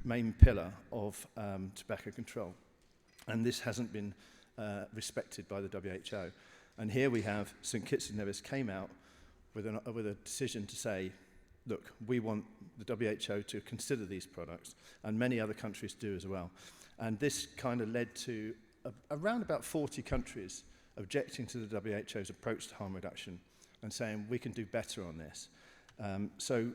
main pillar of tobacco control. And this hasn't been respected by the WHO. And here we have St Kitts and Nevis came out with a decision to say, look, we want the WHO to consider these products, and many other countries do as well. And this kind of led to around about 40 countries objecting to the WHO's approach to harm reduction and saying we can do better on this. So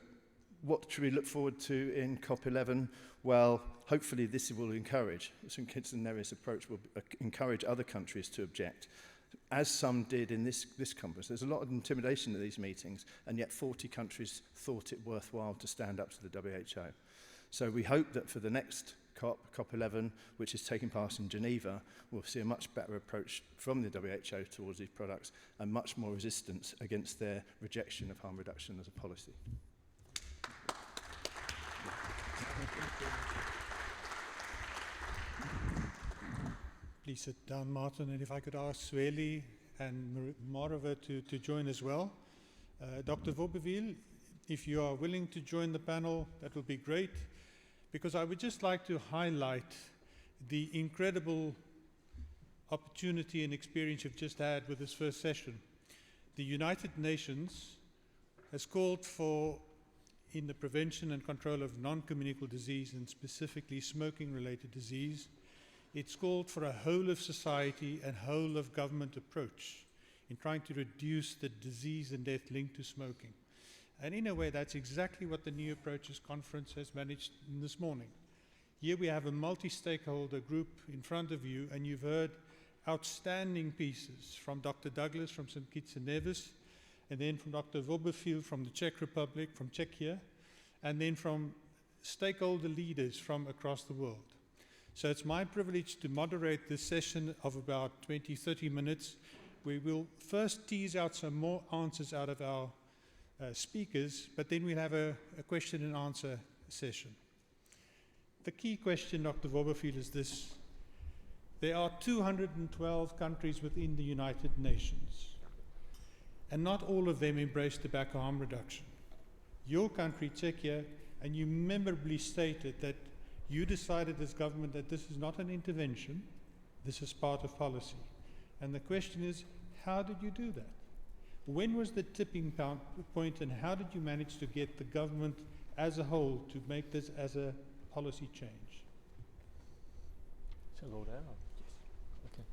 what should we look forward to in COP11? Well, hopefully this will encourage, St Kitts and Nevis' approach will encourage other countries to object, as some did in this conference. There's a lot of intimidation at these meetings, and yet 40 countries thought it worthwhile to stand up to the WHO. So we hope that for the next COP11, which is taking place in Geneva, we'll see a much better approach from the WHO towards these products and much more resistance against their rejection of harm reduction as a policy. Please sit down, Martin, and if I could ask Sweli and Marewa to join as well. Dr. Vobořil, if you are willing to join the panel, that would be great, because I would just like to highlight the incredible opportunity and experience you've just had with this first session. The United Nations has called for, in the prevention and control of non-communicable disease, and specifically smoking-related disease, it's called for a whole of society and whole of government approach in trying to reduce the disease and death linked to smoking. And in a way, that's exactly what the New Approaches Conference has managed this morning. Here we have a multi-stakeholder group in front of you, and you've heard outstanding pieces from Dr. Douglas from St. Kitts and Nevis, and then from Dr. Vobořil from the Czech Republic, from Czechia, and then from stakeholder leaders from across the world. So it's my privilege to moderate this session of about 20-30 minutes. We will first tease out some more answers out of our speakers, but then we'll have a question and answer session. The key question, Dr. Vobořil, is this. There are 212 countries within the United Nations, and not all of them embrace tobacco harm reduction. Your country, Czechia, and you memorably stated that you decided as government that this is not an intervention, this is part of policy. And the question is, how did you do that? When was the tipping point, and how did you manage to get the government as a whole to make this as a policy change? Shall I go there? Okay.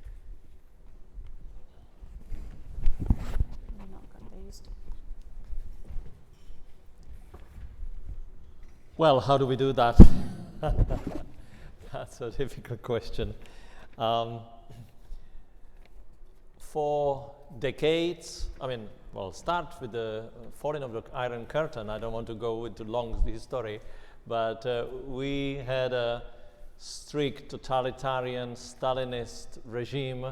We're not got these. Well, how do we do that? That's a difficult question. For decades, start with the falling of the Iron Curtain. I don't want to go into long history, but we had a strict totalitarian Stalinist regime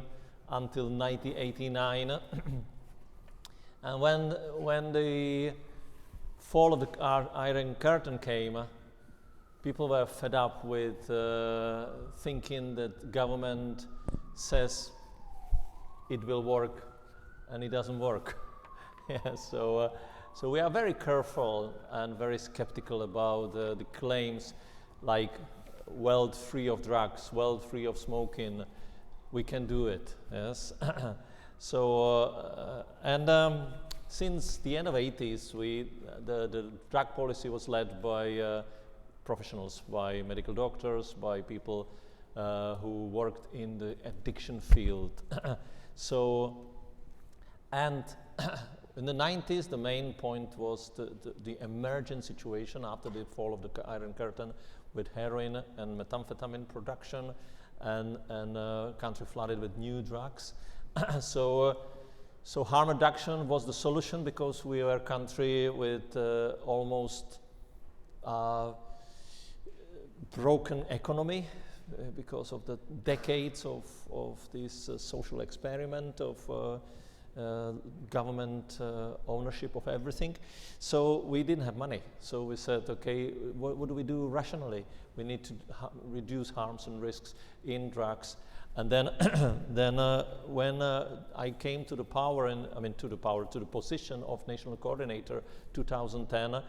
until 1989. And when the fall of the Iron Curtain came, people were fed up with thinking that government says it will work and it doesn't work. Yeah, so we are very careful and very skeptical about the claims like world free of drugs, world free of smoking. We can do it, yes. Since the end of 80s, the drug policy was led by professionals, by medical doctors, by people who worked in the addiction field. In the 90s, the main point was the emergent situation after the fall of the Iron Curtain with heroin and methamphetamine production and country flooded with new drugs. So harm reduction was the solution because we were a country with almost broken economy because of the decades of this social experiment of government ownership of everything. So we didn't have money. So we said, okay, what do we do rationally? We need to reduce harms and risks in drugs. And then, when I came to the power, to the position of national coordinator, 2010,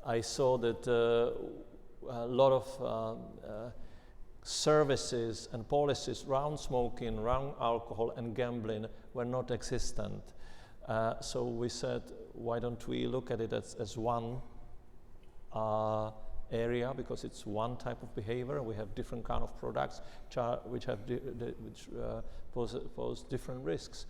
I saw that a lot of services and policies around smoking, around alcohol and gambling were not existent. So we said, why don't we look at it as one area, because it's one type of behavior. We have different kind of products which pose different risks.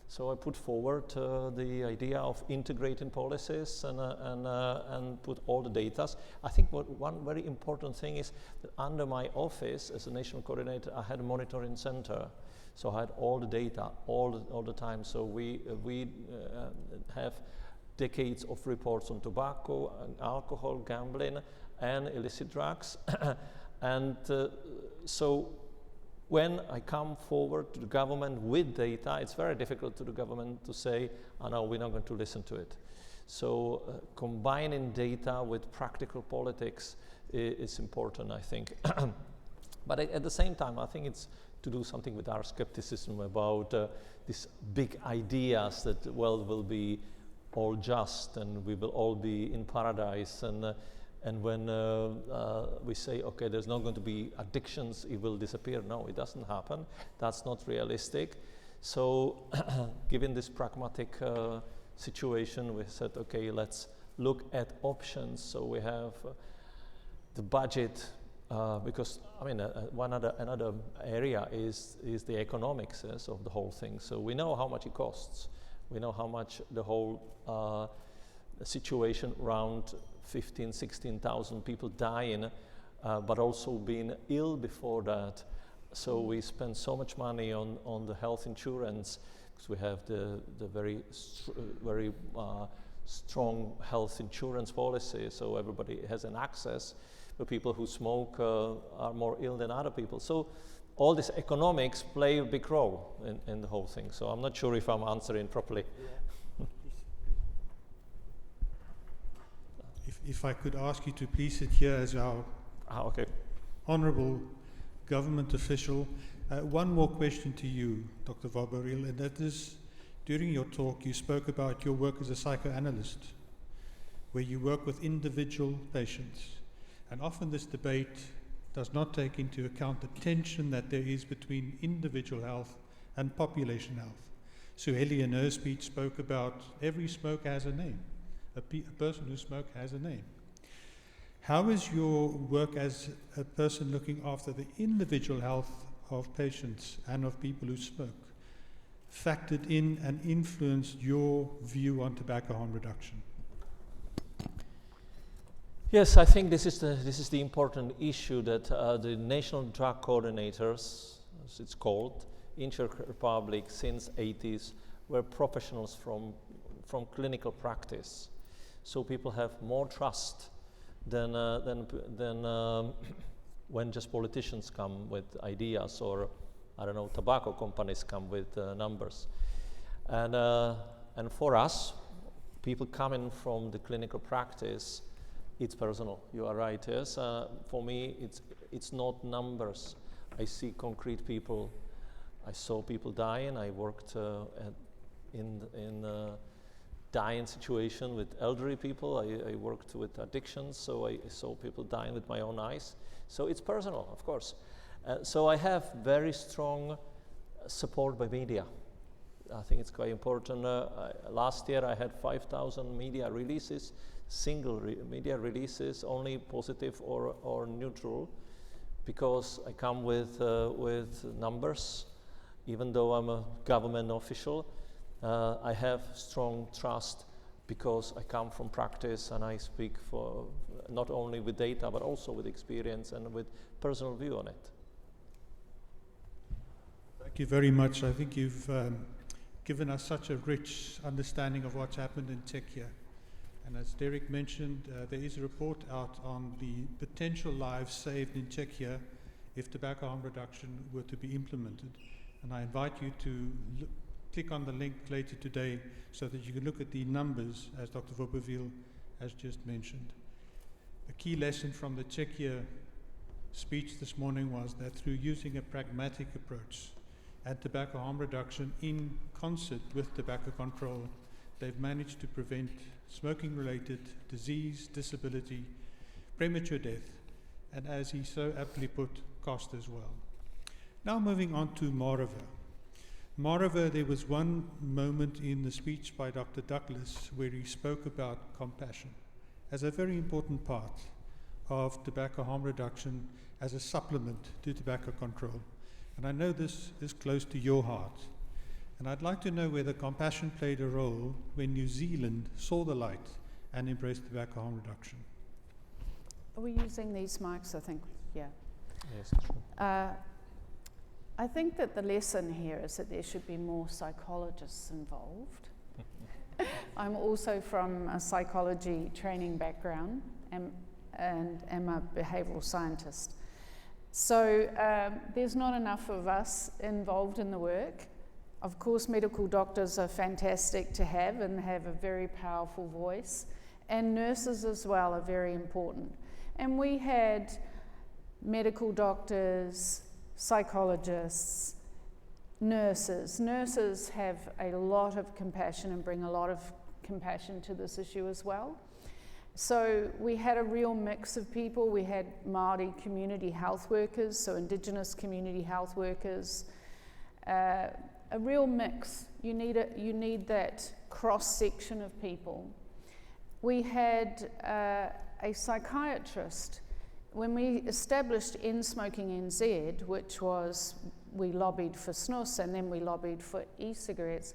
So I put forward the idea of integrating policies and put all the data. I think one very important thing is that under my office as a national coordinator, I had a monitoring center. So I had all the data all the time. So we have decades of reports on tobacco, and alcohol, gambling, and illicit drugs. So when I come forward to the government with data, it's very difficult to the government to say, oh no, we're not going to listen to it. So combining data with practical politics is important, I think. But at the same time, I think it's to do something with our skepticism about these big ideas that the world will be all just and we will all be in paradise. And when we say, okay, there's not going to be addictions, it will disappear. No, it doesn't happen. That's not realistic. So given this pragmatic situation, we said, okay, let's look at options. So we have the budget, because I mean, another area is the economics of the whole thing. So we know how much it costs. We know how much the whole situation around 15,000, 16,000 people dying, but also being ill before that. So we spend so much money on the health insurance because we have the very strong health insurance policy. So everybody has an access, but people who smoke are more ill than other people. So all these economics play a big role in the whole thing. So I'm not sure if I'm answering properly. Yeah. If I could ask you to please sit here as our honorable government official. One more question to you, Dr. Vobořil, and that is, during your talk you spoke about your work as a psychoanalyst, where you work with individual patients. And often this debate does not take into account the tension that there is between individual health and population health. Suheli in her speech spoke about every smoke has a name. A person who smokes has a name. How is your work as a person looking after the individual health of patients and of people who smoke factored in and influenced your view on tobacco harm reduction? Yes, I think this is the important issue that the national drug coordinators, as it's called, in Czech Republic since 80s were professionals from clinical practice. So people have more trust than when just politicians come with ideas, or I don't know, tobacco companies come with numbers. And for us, people coming from the clinical practice, it's personal. You are right. Yes, for me, it's not numbers. I see concrete people. I saw people dying. I worked in dying situation with elderly people. I worked with addictions, so I saw people dying with my own eyes. So it's personal, of course. So I have very strong support by media. I think it's quite important. Last year I had 5,000 media releases, media releases, only positive or neutral, because I come with numbers. Even though I'm a government official, I have strong trust because I come from practice and I speak for not only with data but also with experience and with personal view on it. Thank you very much. I think you've given us such a rich understanding of what's happened in Czechia. And as Derek mentioned, there is a report out on the potential lives saved in Czechia if tobacco harm reduction were to be implemented. And I invite you to click on the link later today so that you can look at the numbers, as Dr. Vobořil has just mentioned. A key lesson from the Czechia speech this morning was that through using a pragmatic approach and tobacco harm reduction in concert with tobacco control, they've managed to prevent smoking-related disease, disability, premature death, and as he so aptly put, cost as well. Now moving on to Marewa. Marewa, there was one moment in the speech by Dr. Douglas where he spoke about compassion as a very important part of tobacco harm reduction as a supplement to tobacco control. And I know this is close to your heart. And I'd like to know whether compassion played a role when New Zealand saw the light and embraced tobacco harm reduction. Are we using these mics? I think, yeah. Yes, sure. I think that the lesson here is that there should be more psychologists involved. I'm also from a psychology training background and am a behavioural scientist. So there's not enough of us involved in the work. Of course, medical doctors are fantastic to have and have a very powerful voice, and nurses as well are very important. And we had medical doctors, psychologists, nurses. Nurses have a lot of compassion and bring a lot of compassion to this issue as well. So we had a real mix of people. We had Māori community health workers, so Indigenous community health workers, a real mix. You need that cross-section of people. We had a psychiatrist. When we established End Smoking NZ, which was, we lobbied for snus and then we lobbied for e-cigarettes,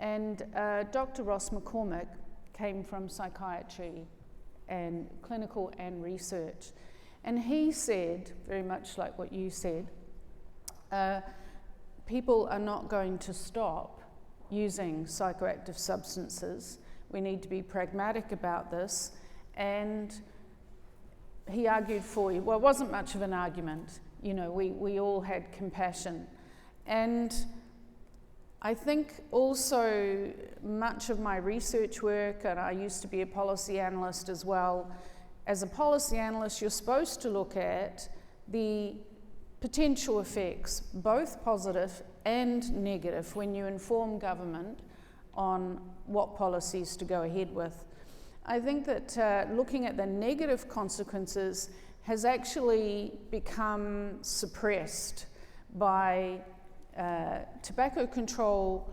and Dr. Ross McCormick came from psychiatry and clinical and research. And he said, very much like what you said, people are not going to stop using psychoactive substances. We need to be pragmatic about this. And he argued for you. Well, it wasn't much of an argument. You know, we all had compassion. And I think also much of my research work, and I used to be a policy analyst as well, as a policy analyst, you're supposed to look at the potential effects, both positive and negative, when you inform government on what policies to go ahead with. I think that looking at the negative consequences has actually become suppressed by tobacco control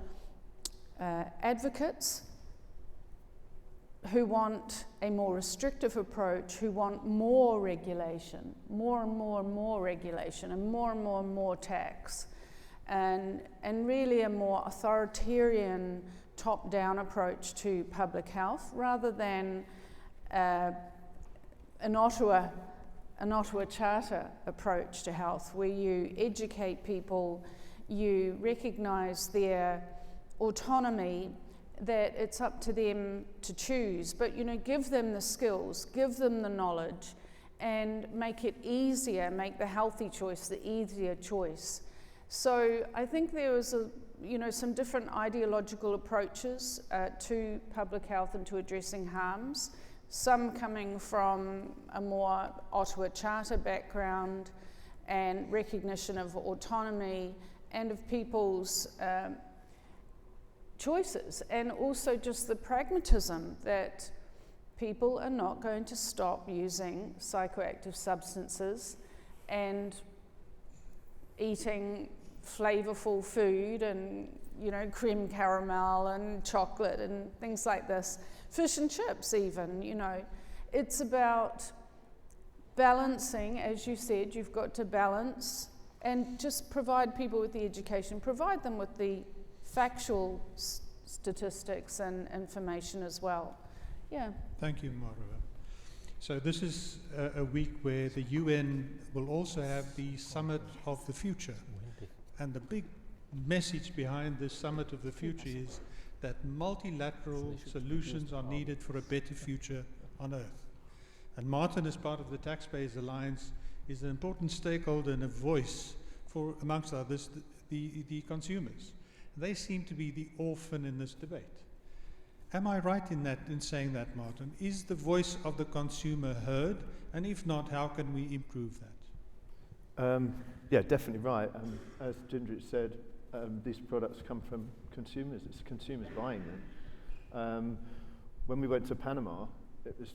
advocates who want a more restrictive approach, who want more regulation, more and more and more regulation, and more and more and more tax, and really a more authoritarian top-down approach to public health, rather than an Ottawa Charter approach to health, where you educate people, you recognise their autonomy, that it's up to them to choose, but give them the skills, give them the knowledge, and make it easier, make the healthy choice the easier choice. So I think there was some different ideological approaches to public health and to addressing harms, some coming from a more Ottawa Charter background and recognition of autonomy and of people's choices, and also just the pragmatism that people are not going to stop using psychoactive substances and eating flavorful food and you know, creme caramel and chocolate and things like this. Fish and chips even, you know. It's about balancing, as you said, you've got to balance and just provide people with the education, provide them with the factual statistics and information as well. Yeah. Thank you, Marewa. So this is a week where the UN will also have the Summit of the Future. And the big message behind this Summit of the Future is that multilateral solutions are needed for a better future on Earth. And Martin, as part of the Taxpayers Alliance, is an important stakeholder and a voice for, amongst others, the consumers. They seem to be the orphan in this debate. Am I right in saying that, Martin? Is the voice of the consumer heard? And if not, how can we improve that? Yeah, definitely right. As Jindřich said, these products come from consumers. It's consumers buying them. When we went to Panama, it was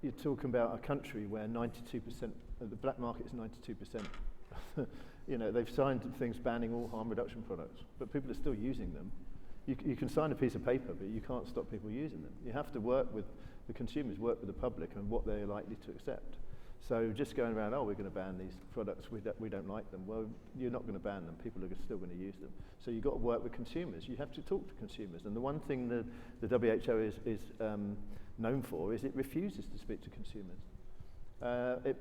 you're talking about a country where 92% of the black market is 92%. You know, they've signed things banning all harm reduction products, but people are still using them. You can sign a piece of paper, but you can't stop people using them. You have to work with the consumers, work with the public, and what they're likely to accept. So just going around, oh, we're going to ban these products, we don't like them. Well, you're not going to ban them. People are still going to use them. So you've got to work with consumers. You have to talk to consumers. And the one thing the WHO is known for is it refuses to speak to consumers.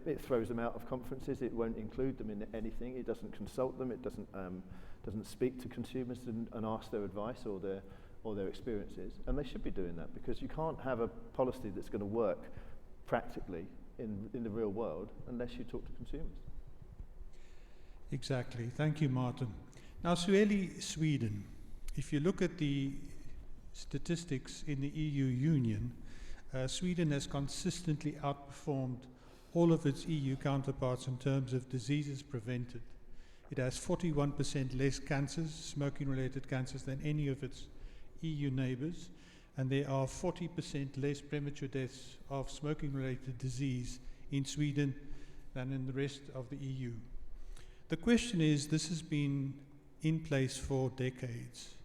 It throws them out of conferences. It won't include them in anything. It doesn't consult them. It doesn't speak to consumers and ask their advice or their experiences. And they should be doing that, because you can't have a policy that's going to work practically in the real world unless you talk to consumers. Exactly. Thank you, Martin. Now, Sueli, Sweden. If you look at the statistics in the EU Union, Sweden has consistently outperformed all of its EU counterparts in terms of diseases prevented. It has 41% less cancers, smoking-related cancers, than any of its EU neighbours, and there are 40% less premature deaths of smoking-related disease in Sweden than in the rest of the EU. The question is, this has been in place for decades.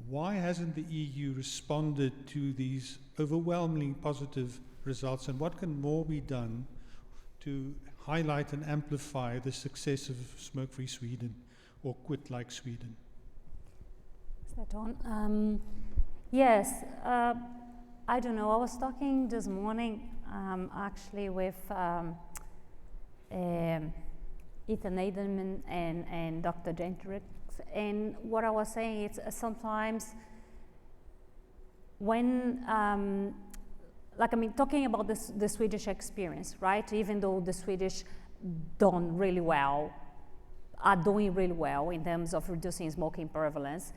Why hasn't the EU responded to these overwhelmingly positive results, and what can more be done to highlight and amplify the success of Smoke-Free Sweden, or Quit Like Sweden? Is that on? Yes, I don't know. I was talking this morning actually with Ethan Edelman and Dr. Jindřich, and what I was saying is sometimes when talking about the Swedish experience, right? Even though the Swedish are doing really well in terms of reducing smoking prevalence,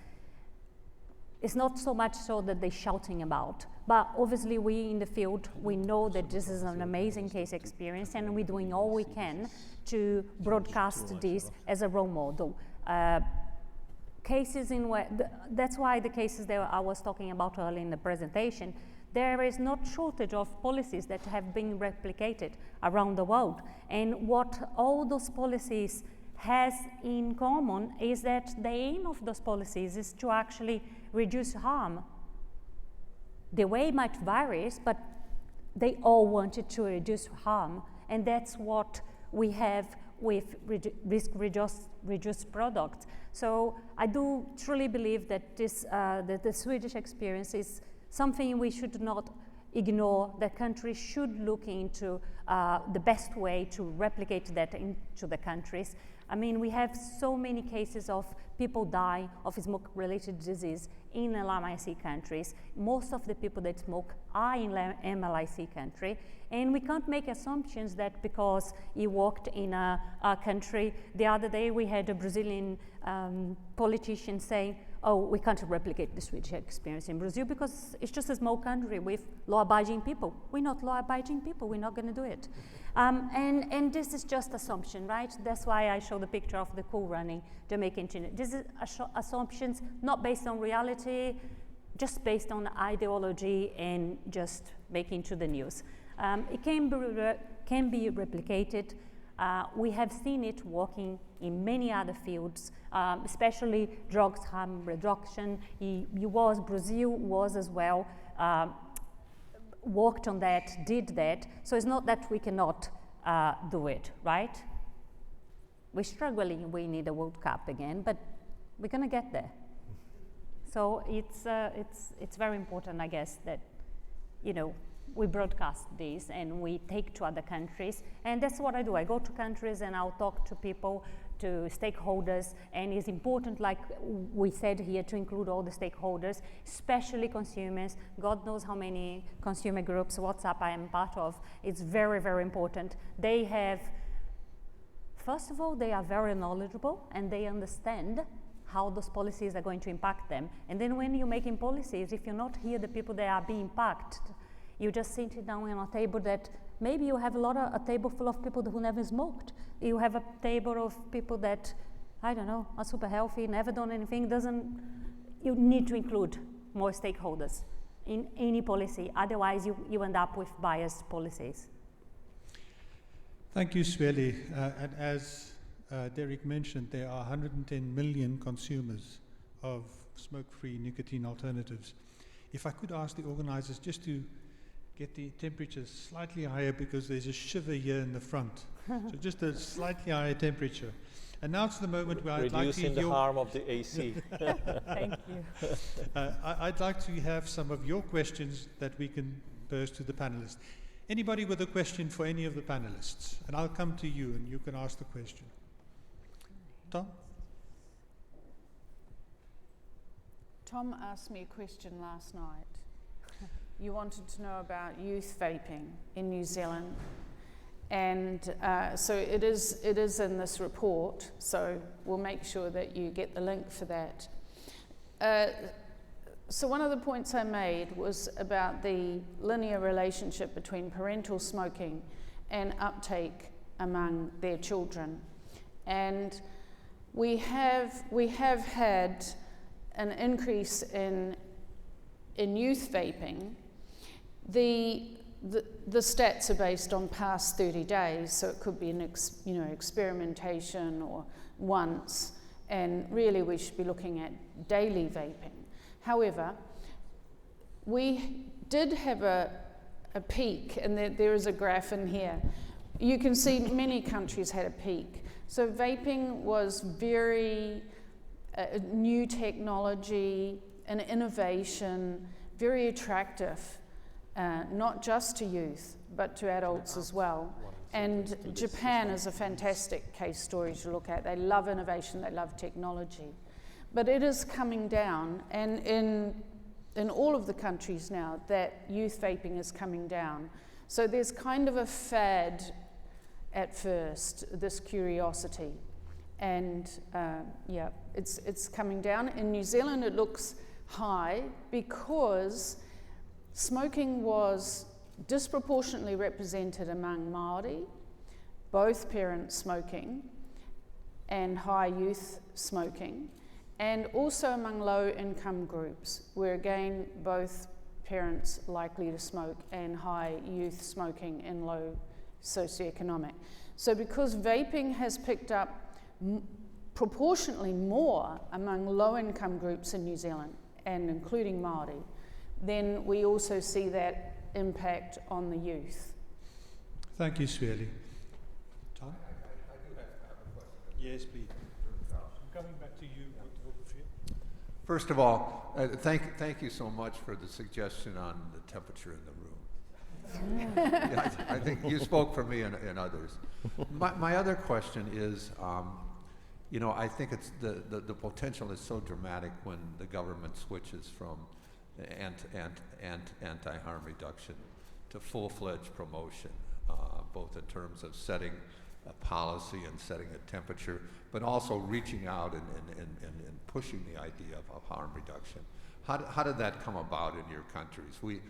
it's not so much so that they're shouting about, but obviously we in the field, we know that this is an amazing case experience, and we're doing all we can to broadcast this as a role model. Cases in where, that's why the cases that I was talking about earlier in the presentation, there is not shortage of policies that have been replicated around the world. And what all those policies has in common is that the aim of those policies is to actually reduce harm. The way might vary, but they all wanted to reduce harm, and that's what we have with risk-reduced products. So I do truly believe that that the Swedish experience is something we should not ignore. The country should look into the best way to replicate that into the countries. I mean, we have so many cases of people dying of smoke-related disease in LMIC countries. Most of the people that smoke are in MLIC country, and we can't make assumptions that because you worked in a country. The other day we had a Brazilian politician saying, oh, we can't replicate the Swedish experience in Brazil because it's just a small country with law-abiding people. We're not law-abiding people, we're not going to do it. And this is just assumption, right? That's why I show the picture of the Cool Running Jamaican Chino. This is assumptions not based on reality, just based on ideology and just making to the news. It can be replicated. We have seen it working in many other fields, especially drugs harm reduction. Brazil was as well, worked on that, did that. So it's not that we cannot do it, right? We're struggling, we need a World Cup again, but we're gonna get there. So it's very important, I guess, that, you know, we broadcast this and we take to other countries, and that's what I do. I go to countries and I'll talk to people, to stakeholders, and it's important, like we said here, to include all the stakeholders, especially consumers. God knows how many consumer groups, WhatsApp I am part of. It's very, very important. They have, first of all, they are very knowledgeable and they understand how those policies are going to impact them. And then when you're making policies, if you not hear the people that are being impacted, you just sit down on a table that maybe you have a table full of people who never smoked. You have a table of people that, I don't know, are super healthy, never done anything. You need to include more stakeholders in any policy. Otherwise, you end up with biased policies. Thank you, Sweli. And as Derek mentioned, there are 110 million consumers of smoke-free nicotine alternatives. If I could ask the organizers just to get the temperature slightly higher, because there's a shiver here in the front. So just a slightly higher temperature. And now it's the moment where I'd like to reducing the harm of the AC. Thank you. I'd like to have some of your questions that we can pose to the panelists. Anybody with a question for any of the panelists? And I'll come to you and you can ask the question. Tom? Tom asked me a question last night. You wanted to know about youth vaping in New Zealand. And so it is in this report, so we'll make sure that you get the link for that. So one of the points I made was about the linear relationship between parental smoking and uptake among their children. And we have had an increase in youth vaping. The stats are based on past 30 days, so it could be an experimentation or once, and really we should be looking at daily vaping. However, we did have a peak, and there is a graph in here. You can see many countries had a peak. So vaping was very new technology, an innovation, very attractive. Not just to youth, but to adults as well. And Japan is a fantastic case story to look at. They love innovation, they love technology. But it is coming down, and in all of the countries now, that youth vaping is coming down. So there's kind of a fad at first, this curiosity. And yeah, it's coming down. In New Zealand, it looks high because smoking was disproportionately represented among Māori, both parents smoking, and high youth smoking, and also among low-income groups, where again, both parents likely to smoke and high youth smoking in low socioeconomic. So because vaping has picked up proportionately more among low-income groups in New Zealand, and including Māori, then we also see that impact on the youth. Thank you, Sweli. Tom? I do have a question. Yes, please. I'm coming back to you, Dr. Vobořil. First of all, thank you so much for the suggestion on the temperature in the room. Yeah, I think you spoke for me and others. My other question is, you know, I think it's the potential is so dramatic when the government switches from anti-harm reduction to full-fledged promotion, both in terms of setting a policy and setting a temperature, but also reaching out and pushing the idea of harm reduction. How did that come about in your countries? We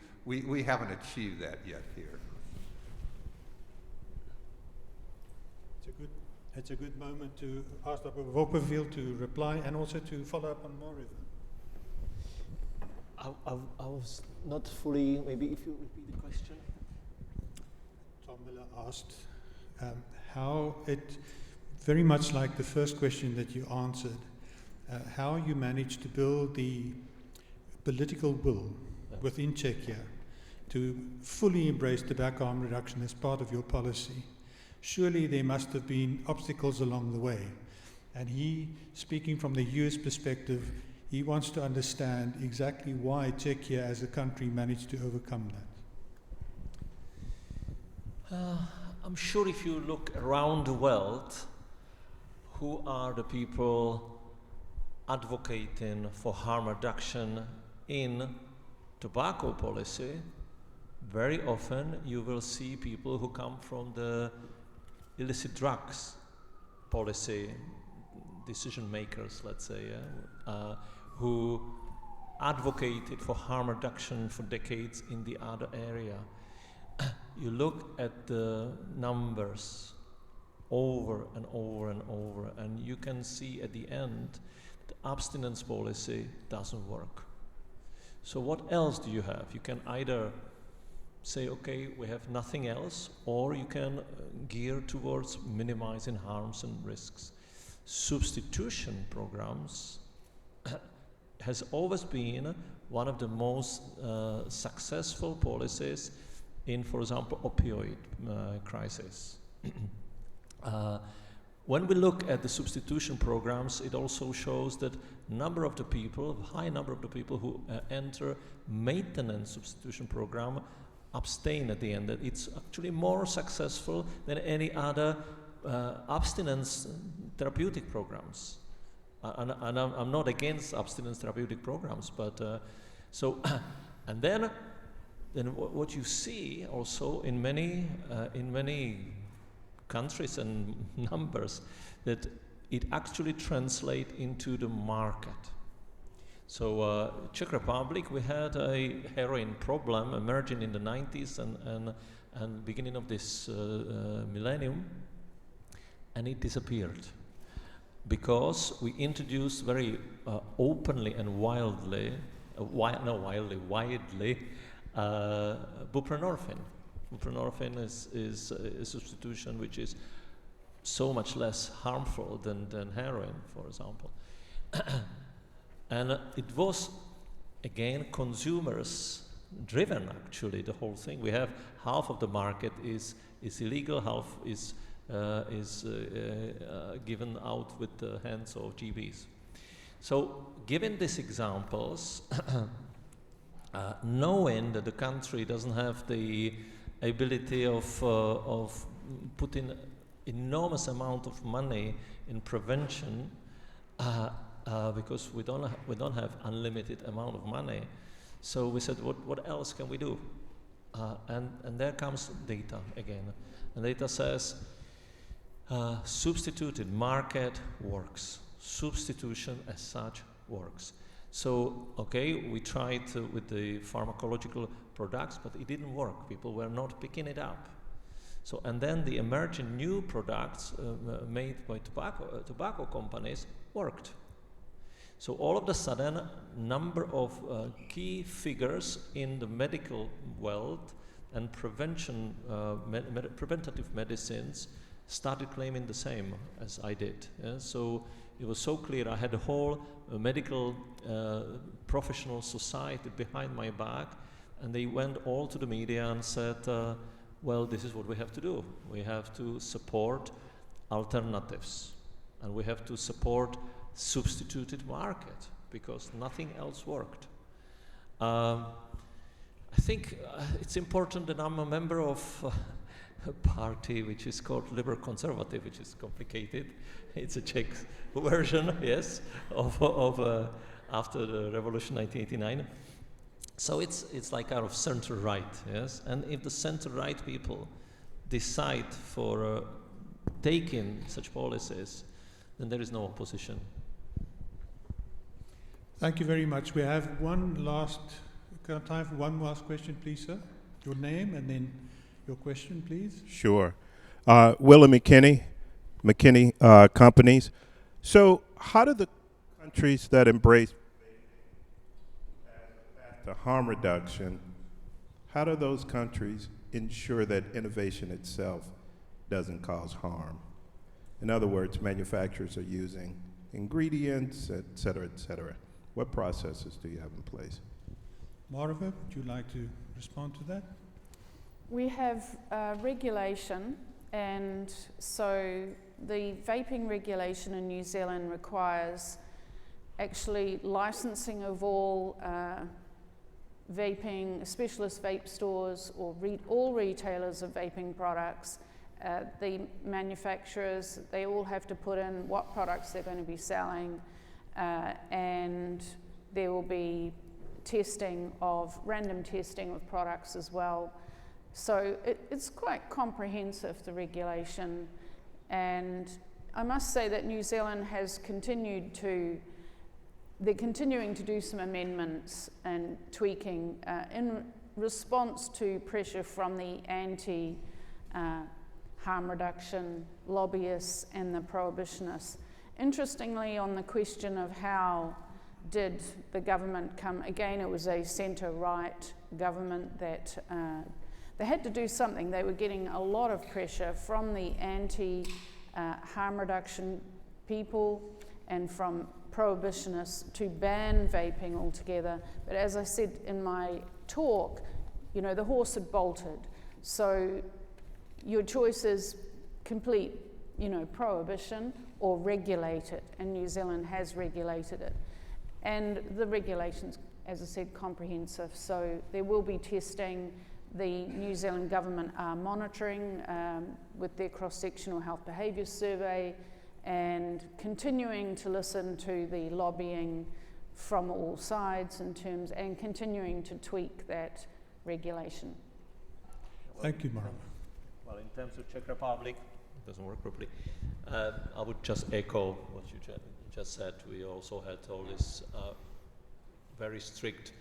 haven't achieved that yet here. It's a good moment to ask Dr. Vobořil to reply and also to follow up on Marewa. I was not fully, maybe if you repeat the question. Tom Miller asked how it, very much like the first question that you answered, how you managed to build the political will within Czechia to fully embrace tobacco harm reduction as part of your policy. Surely there must have been obstacles along the way. And he, speaking from the US perspective, he wants to understand exactly why Czechia as a country managed to overcome that. I'm sure if you look around the world, who are the people advocating for harm reduction in tobacco policy, very often you will see people who come from the illicit drugs policy, decision makers, let's say, who advocated for harm reduction for decades in the other area. You look at the numbers over and over and over, and you can see at the end the abstinence policy doesn't work. So what else do you have? You can either say, okay, we have nothing else, or you can gear towards minimizing harms and risks. Substitution programs has always been one of the most successful policies in, for example, opioid crisis. When we look at the substitution programs, it also shows that number of the people, high number of the people who enter maintenance substitution program abstain at the end. That it's actually more successful than any other abstinence therapeutic programs. And I'm not against abstinence therapeutic programs, but so, and then what you see also in many countries and numbers, that it actually translates into the market. So Czech Republic, we had a heroin problem emerging in the 90s and beginning of this millennium, and it disappeared because we introduced very openly and widely buprenorphine. Buprenorphine is a substitution which is so much less harmful than heroin, for example. And it was, again, consumers driven, actually, the whole thing. We have half of the market is illegal, half is given out with the hands of GBs. So, given these examples, knowing that the country doesn't have the ability of putting enormous amount of money in prevention, because we don't have unlimited amount of money, so we said, what else can we do? And there comes data again, and data says substituted market works. Substitution as such works. So, okay, we tried with the pharmacological products, but it didn't work. People were not picking it up. So, and then the emerging new products made by tobacco companies worked. So all of a sudden, number of key figures in the medical world and prevention, preventative medicines started claiming the same as I did. Yeah? So it was so clear. I had a whole medical professional society behind my back, and they went all to the media and said, well, this is what we have to do. We have to support alternatives, and we have to support substituted market, because nothing else worked. I think it's important that I'm a member of a party which is called Liberal Conservative, which is complicated. It's a Czech version, yes, of after the revolution 1989. So it's like out of center-right, yes? And if the center-right people decide for taking such policies, then there is no opposition. Thank you very much. We have time for one last question, please, sir. Your name and then your question, please. Sure. Willie McKinney Companies. So how do the countries that embrace the harm reduction, how do those countries ensure that innovation itself doesn't cause harm. In other words, manufacturers are using ingredients, et cetera, et cetera. What processes do you have in place? Marewa, would you like to respond to that? We have regulation, and so the vaping regulation in New Zealand requires actually licensing of all vaping, specialist vape stores, or all retailers of vaping products. The manufacturers, they all have to put in what products they're going to be selling, and there will be random testing of products as well. So it's quite comprehensive, the regulation, and I must say that New Zealand has they're continuing to do some amendments and tweaking in response to pressure from the anti-harm reduction lobbyists and the prohibitionists. Interestingly, on the question of how did the government come, again, it was a centre-right government that they had to do something. They were getting a lot of pressure from the anti-harm reduction people and from prohibitionists to ban vaping altogether. But as I said in my talk, you know, the horse had bolted. So your choice is complete, you know, prohibition or regulate it, and New Zealand has regulated it. And the regulation's, as I said, comprehensive, so there will be testing. The New Zealand government are monitoring with their cross-sectional health behaviour survey and continuing to listen to the lobbying from all sides in terms, and continuing to tweak that regulation. Thank you, Marewa. Well, in terms of Czech Republic, it doesn't work properly. I would just echo what you just said. We also had all this very strict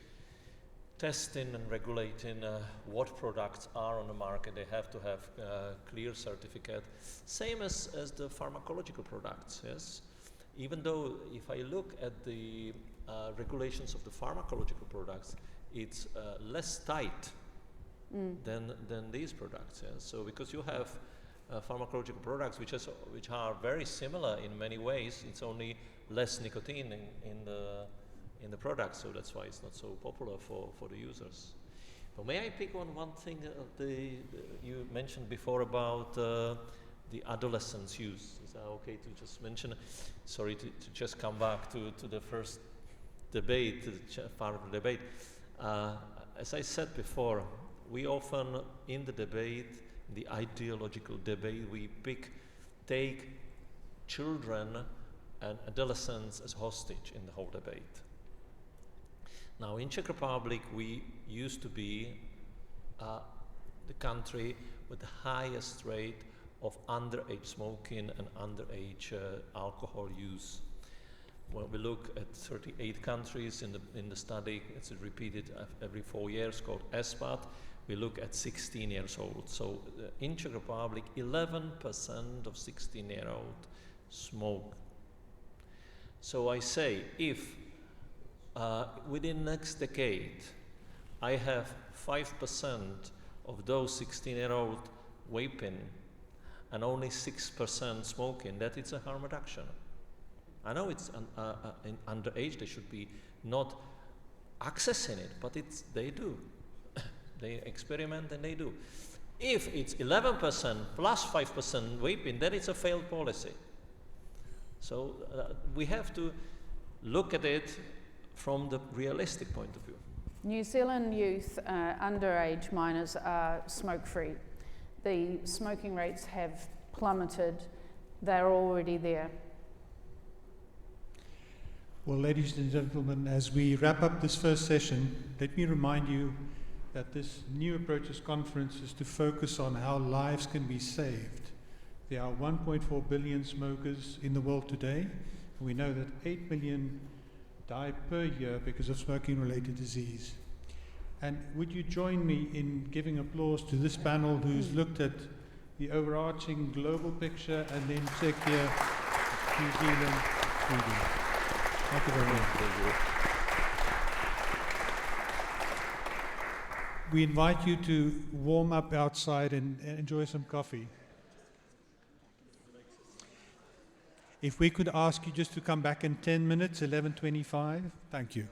testing and regulating what products are on the market. They have to have clear certificate. Same as the pharmacological products, yes? Even though if I look at the regulations of the pharmacological products, it's less tight than these products. Yes? So because you have pharmacological products which are very similar in many ways, it's only less nicotine in the product, so that's why it's not so popular for the users. But may I pick on one thing you mentioned before about the adolescents' use? Is that okay to just mention? Sorry to just come back to the first debate, to the part of the debate. As I said before, we often in the debate, the ideological debate, we take children and adolescents as hostage in the whole debate. Now, in Czech Republic, we used to be the country with the highest rate of underage smoking and underage alcohol use. When we look at 38 countries in the study, it's repeated every 4 years, called ESPAT, we look at 16 years old. So in Czech Republic, 11% of 16-year-olds smoke. So I say, if within next decade, I have 5% of those 16-year-old vaping and only 6% smoking, that it's a harm reduction. I know it's in underage, they should be not accessing it, but they do. They experiment and they do. If it's 11% plus 5% vaping, then it's a failed policy. So we have to look at it from the realistic point of view. New Zealand youth, underage minors, are smoke-free. The smoking rates have plummeted. They're already there. Well, ladies and gentlemen, as we wrap up this first session, let me remind you that this New Approaches Conference is to focus on how lives can be saved. There are 1.4 billion smokers in the world today. We know that 8 million die per year because of smoking-related disease. And would you join me in giving applause to this panel who's looked at the overarching global picture and then Czechia, New Zealand, Sweden. Thank you very much. Thank you. We invite you to warm up outside and enjoy some coffee. If we could ask you just to come back in 10 minutes, 11:25, thank you.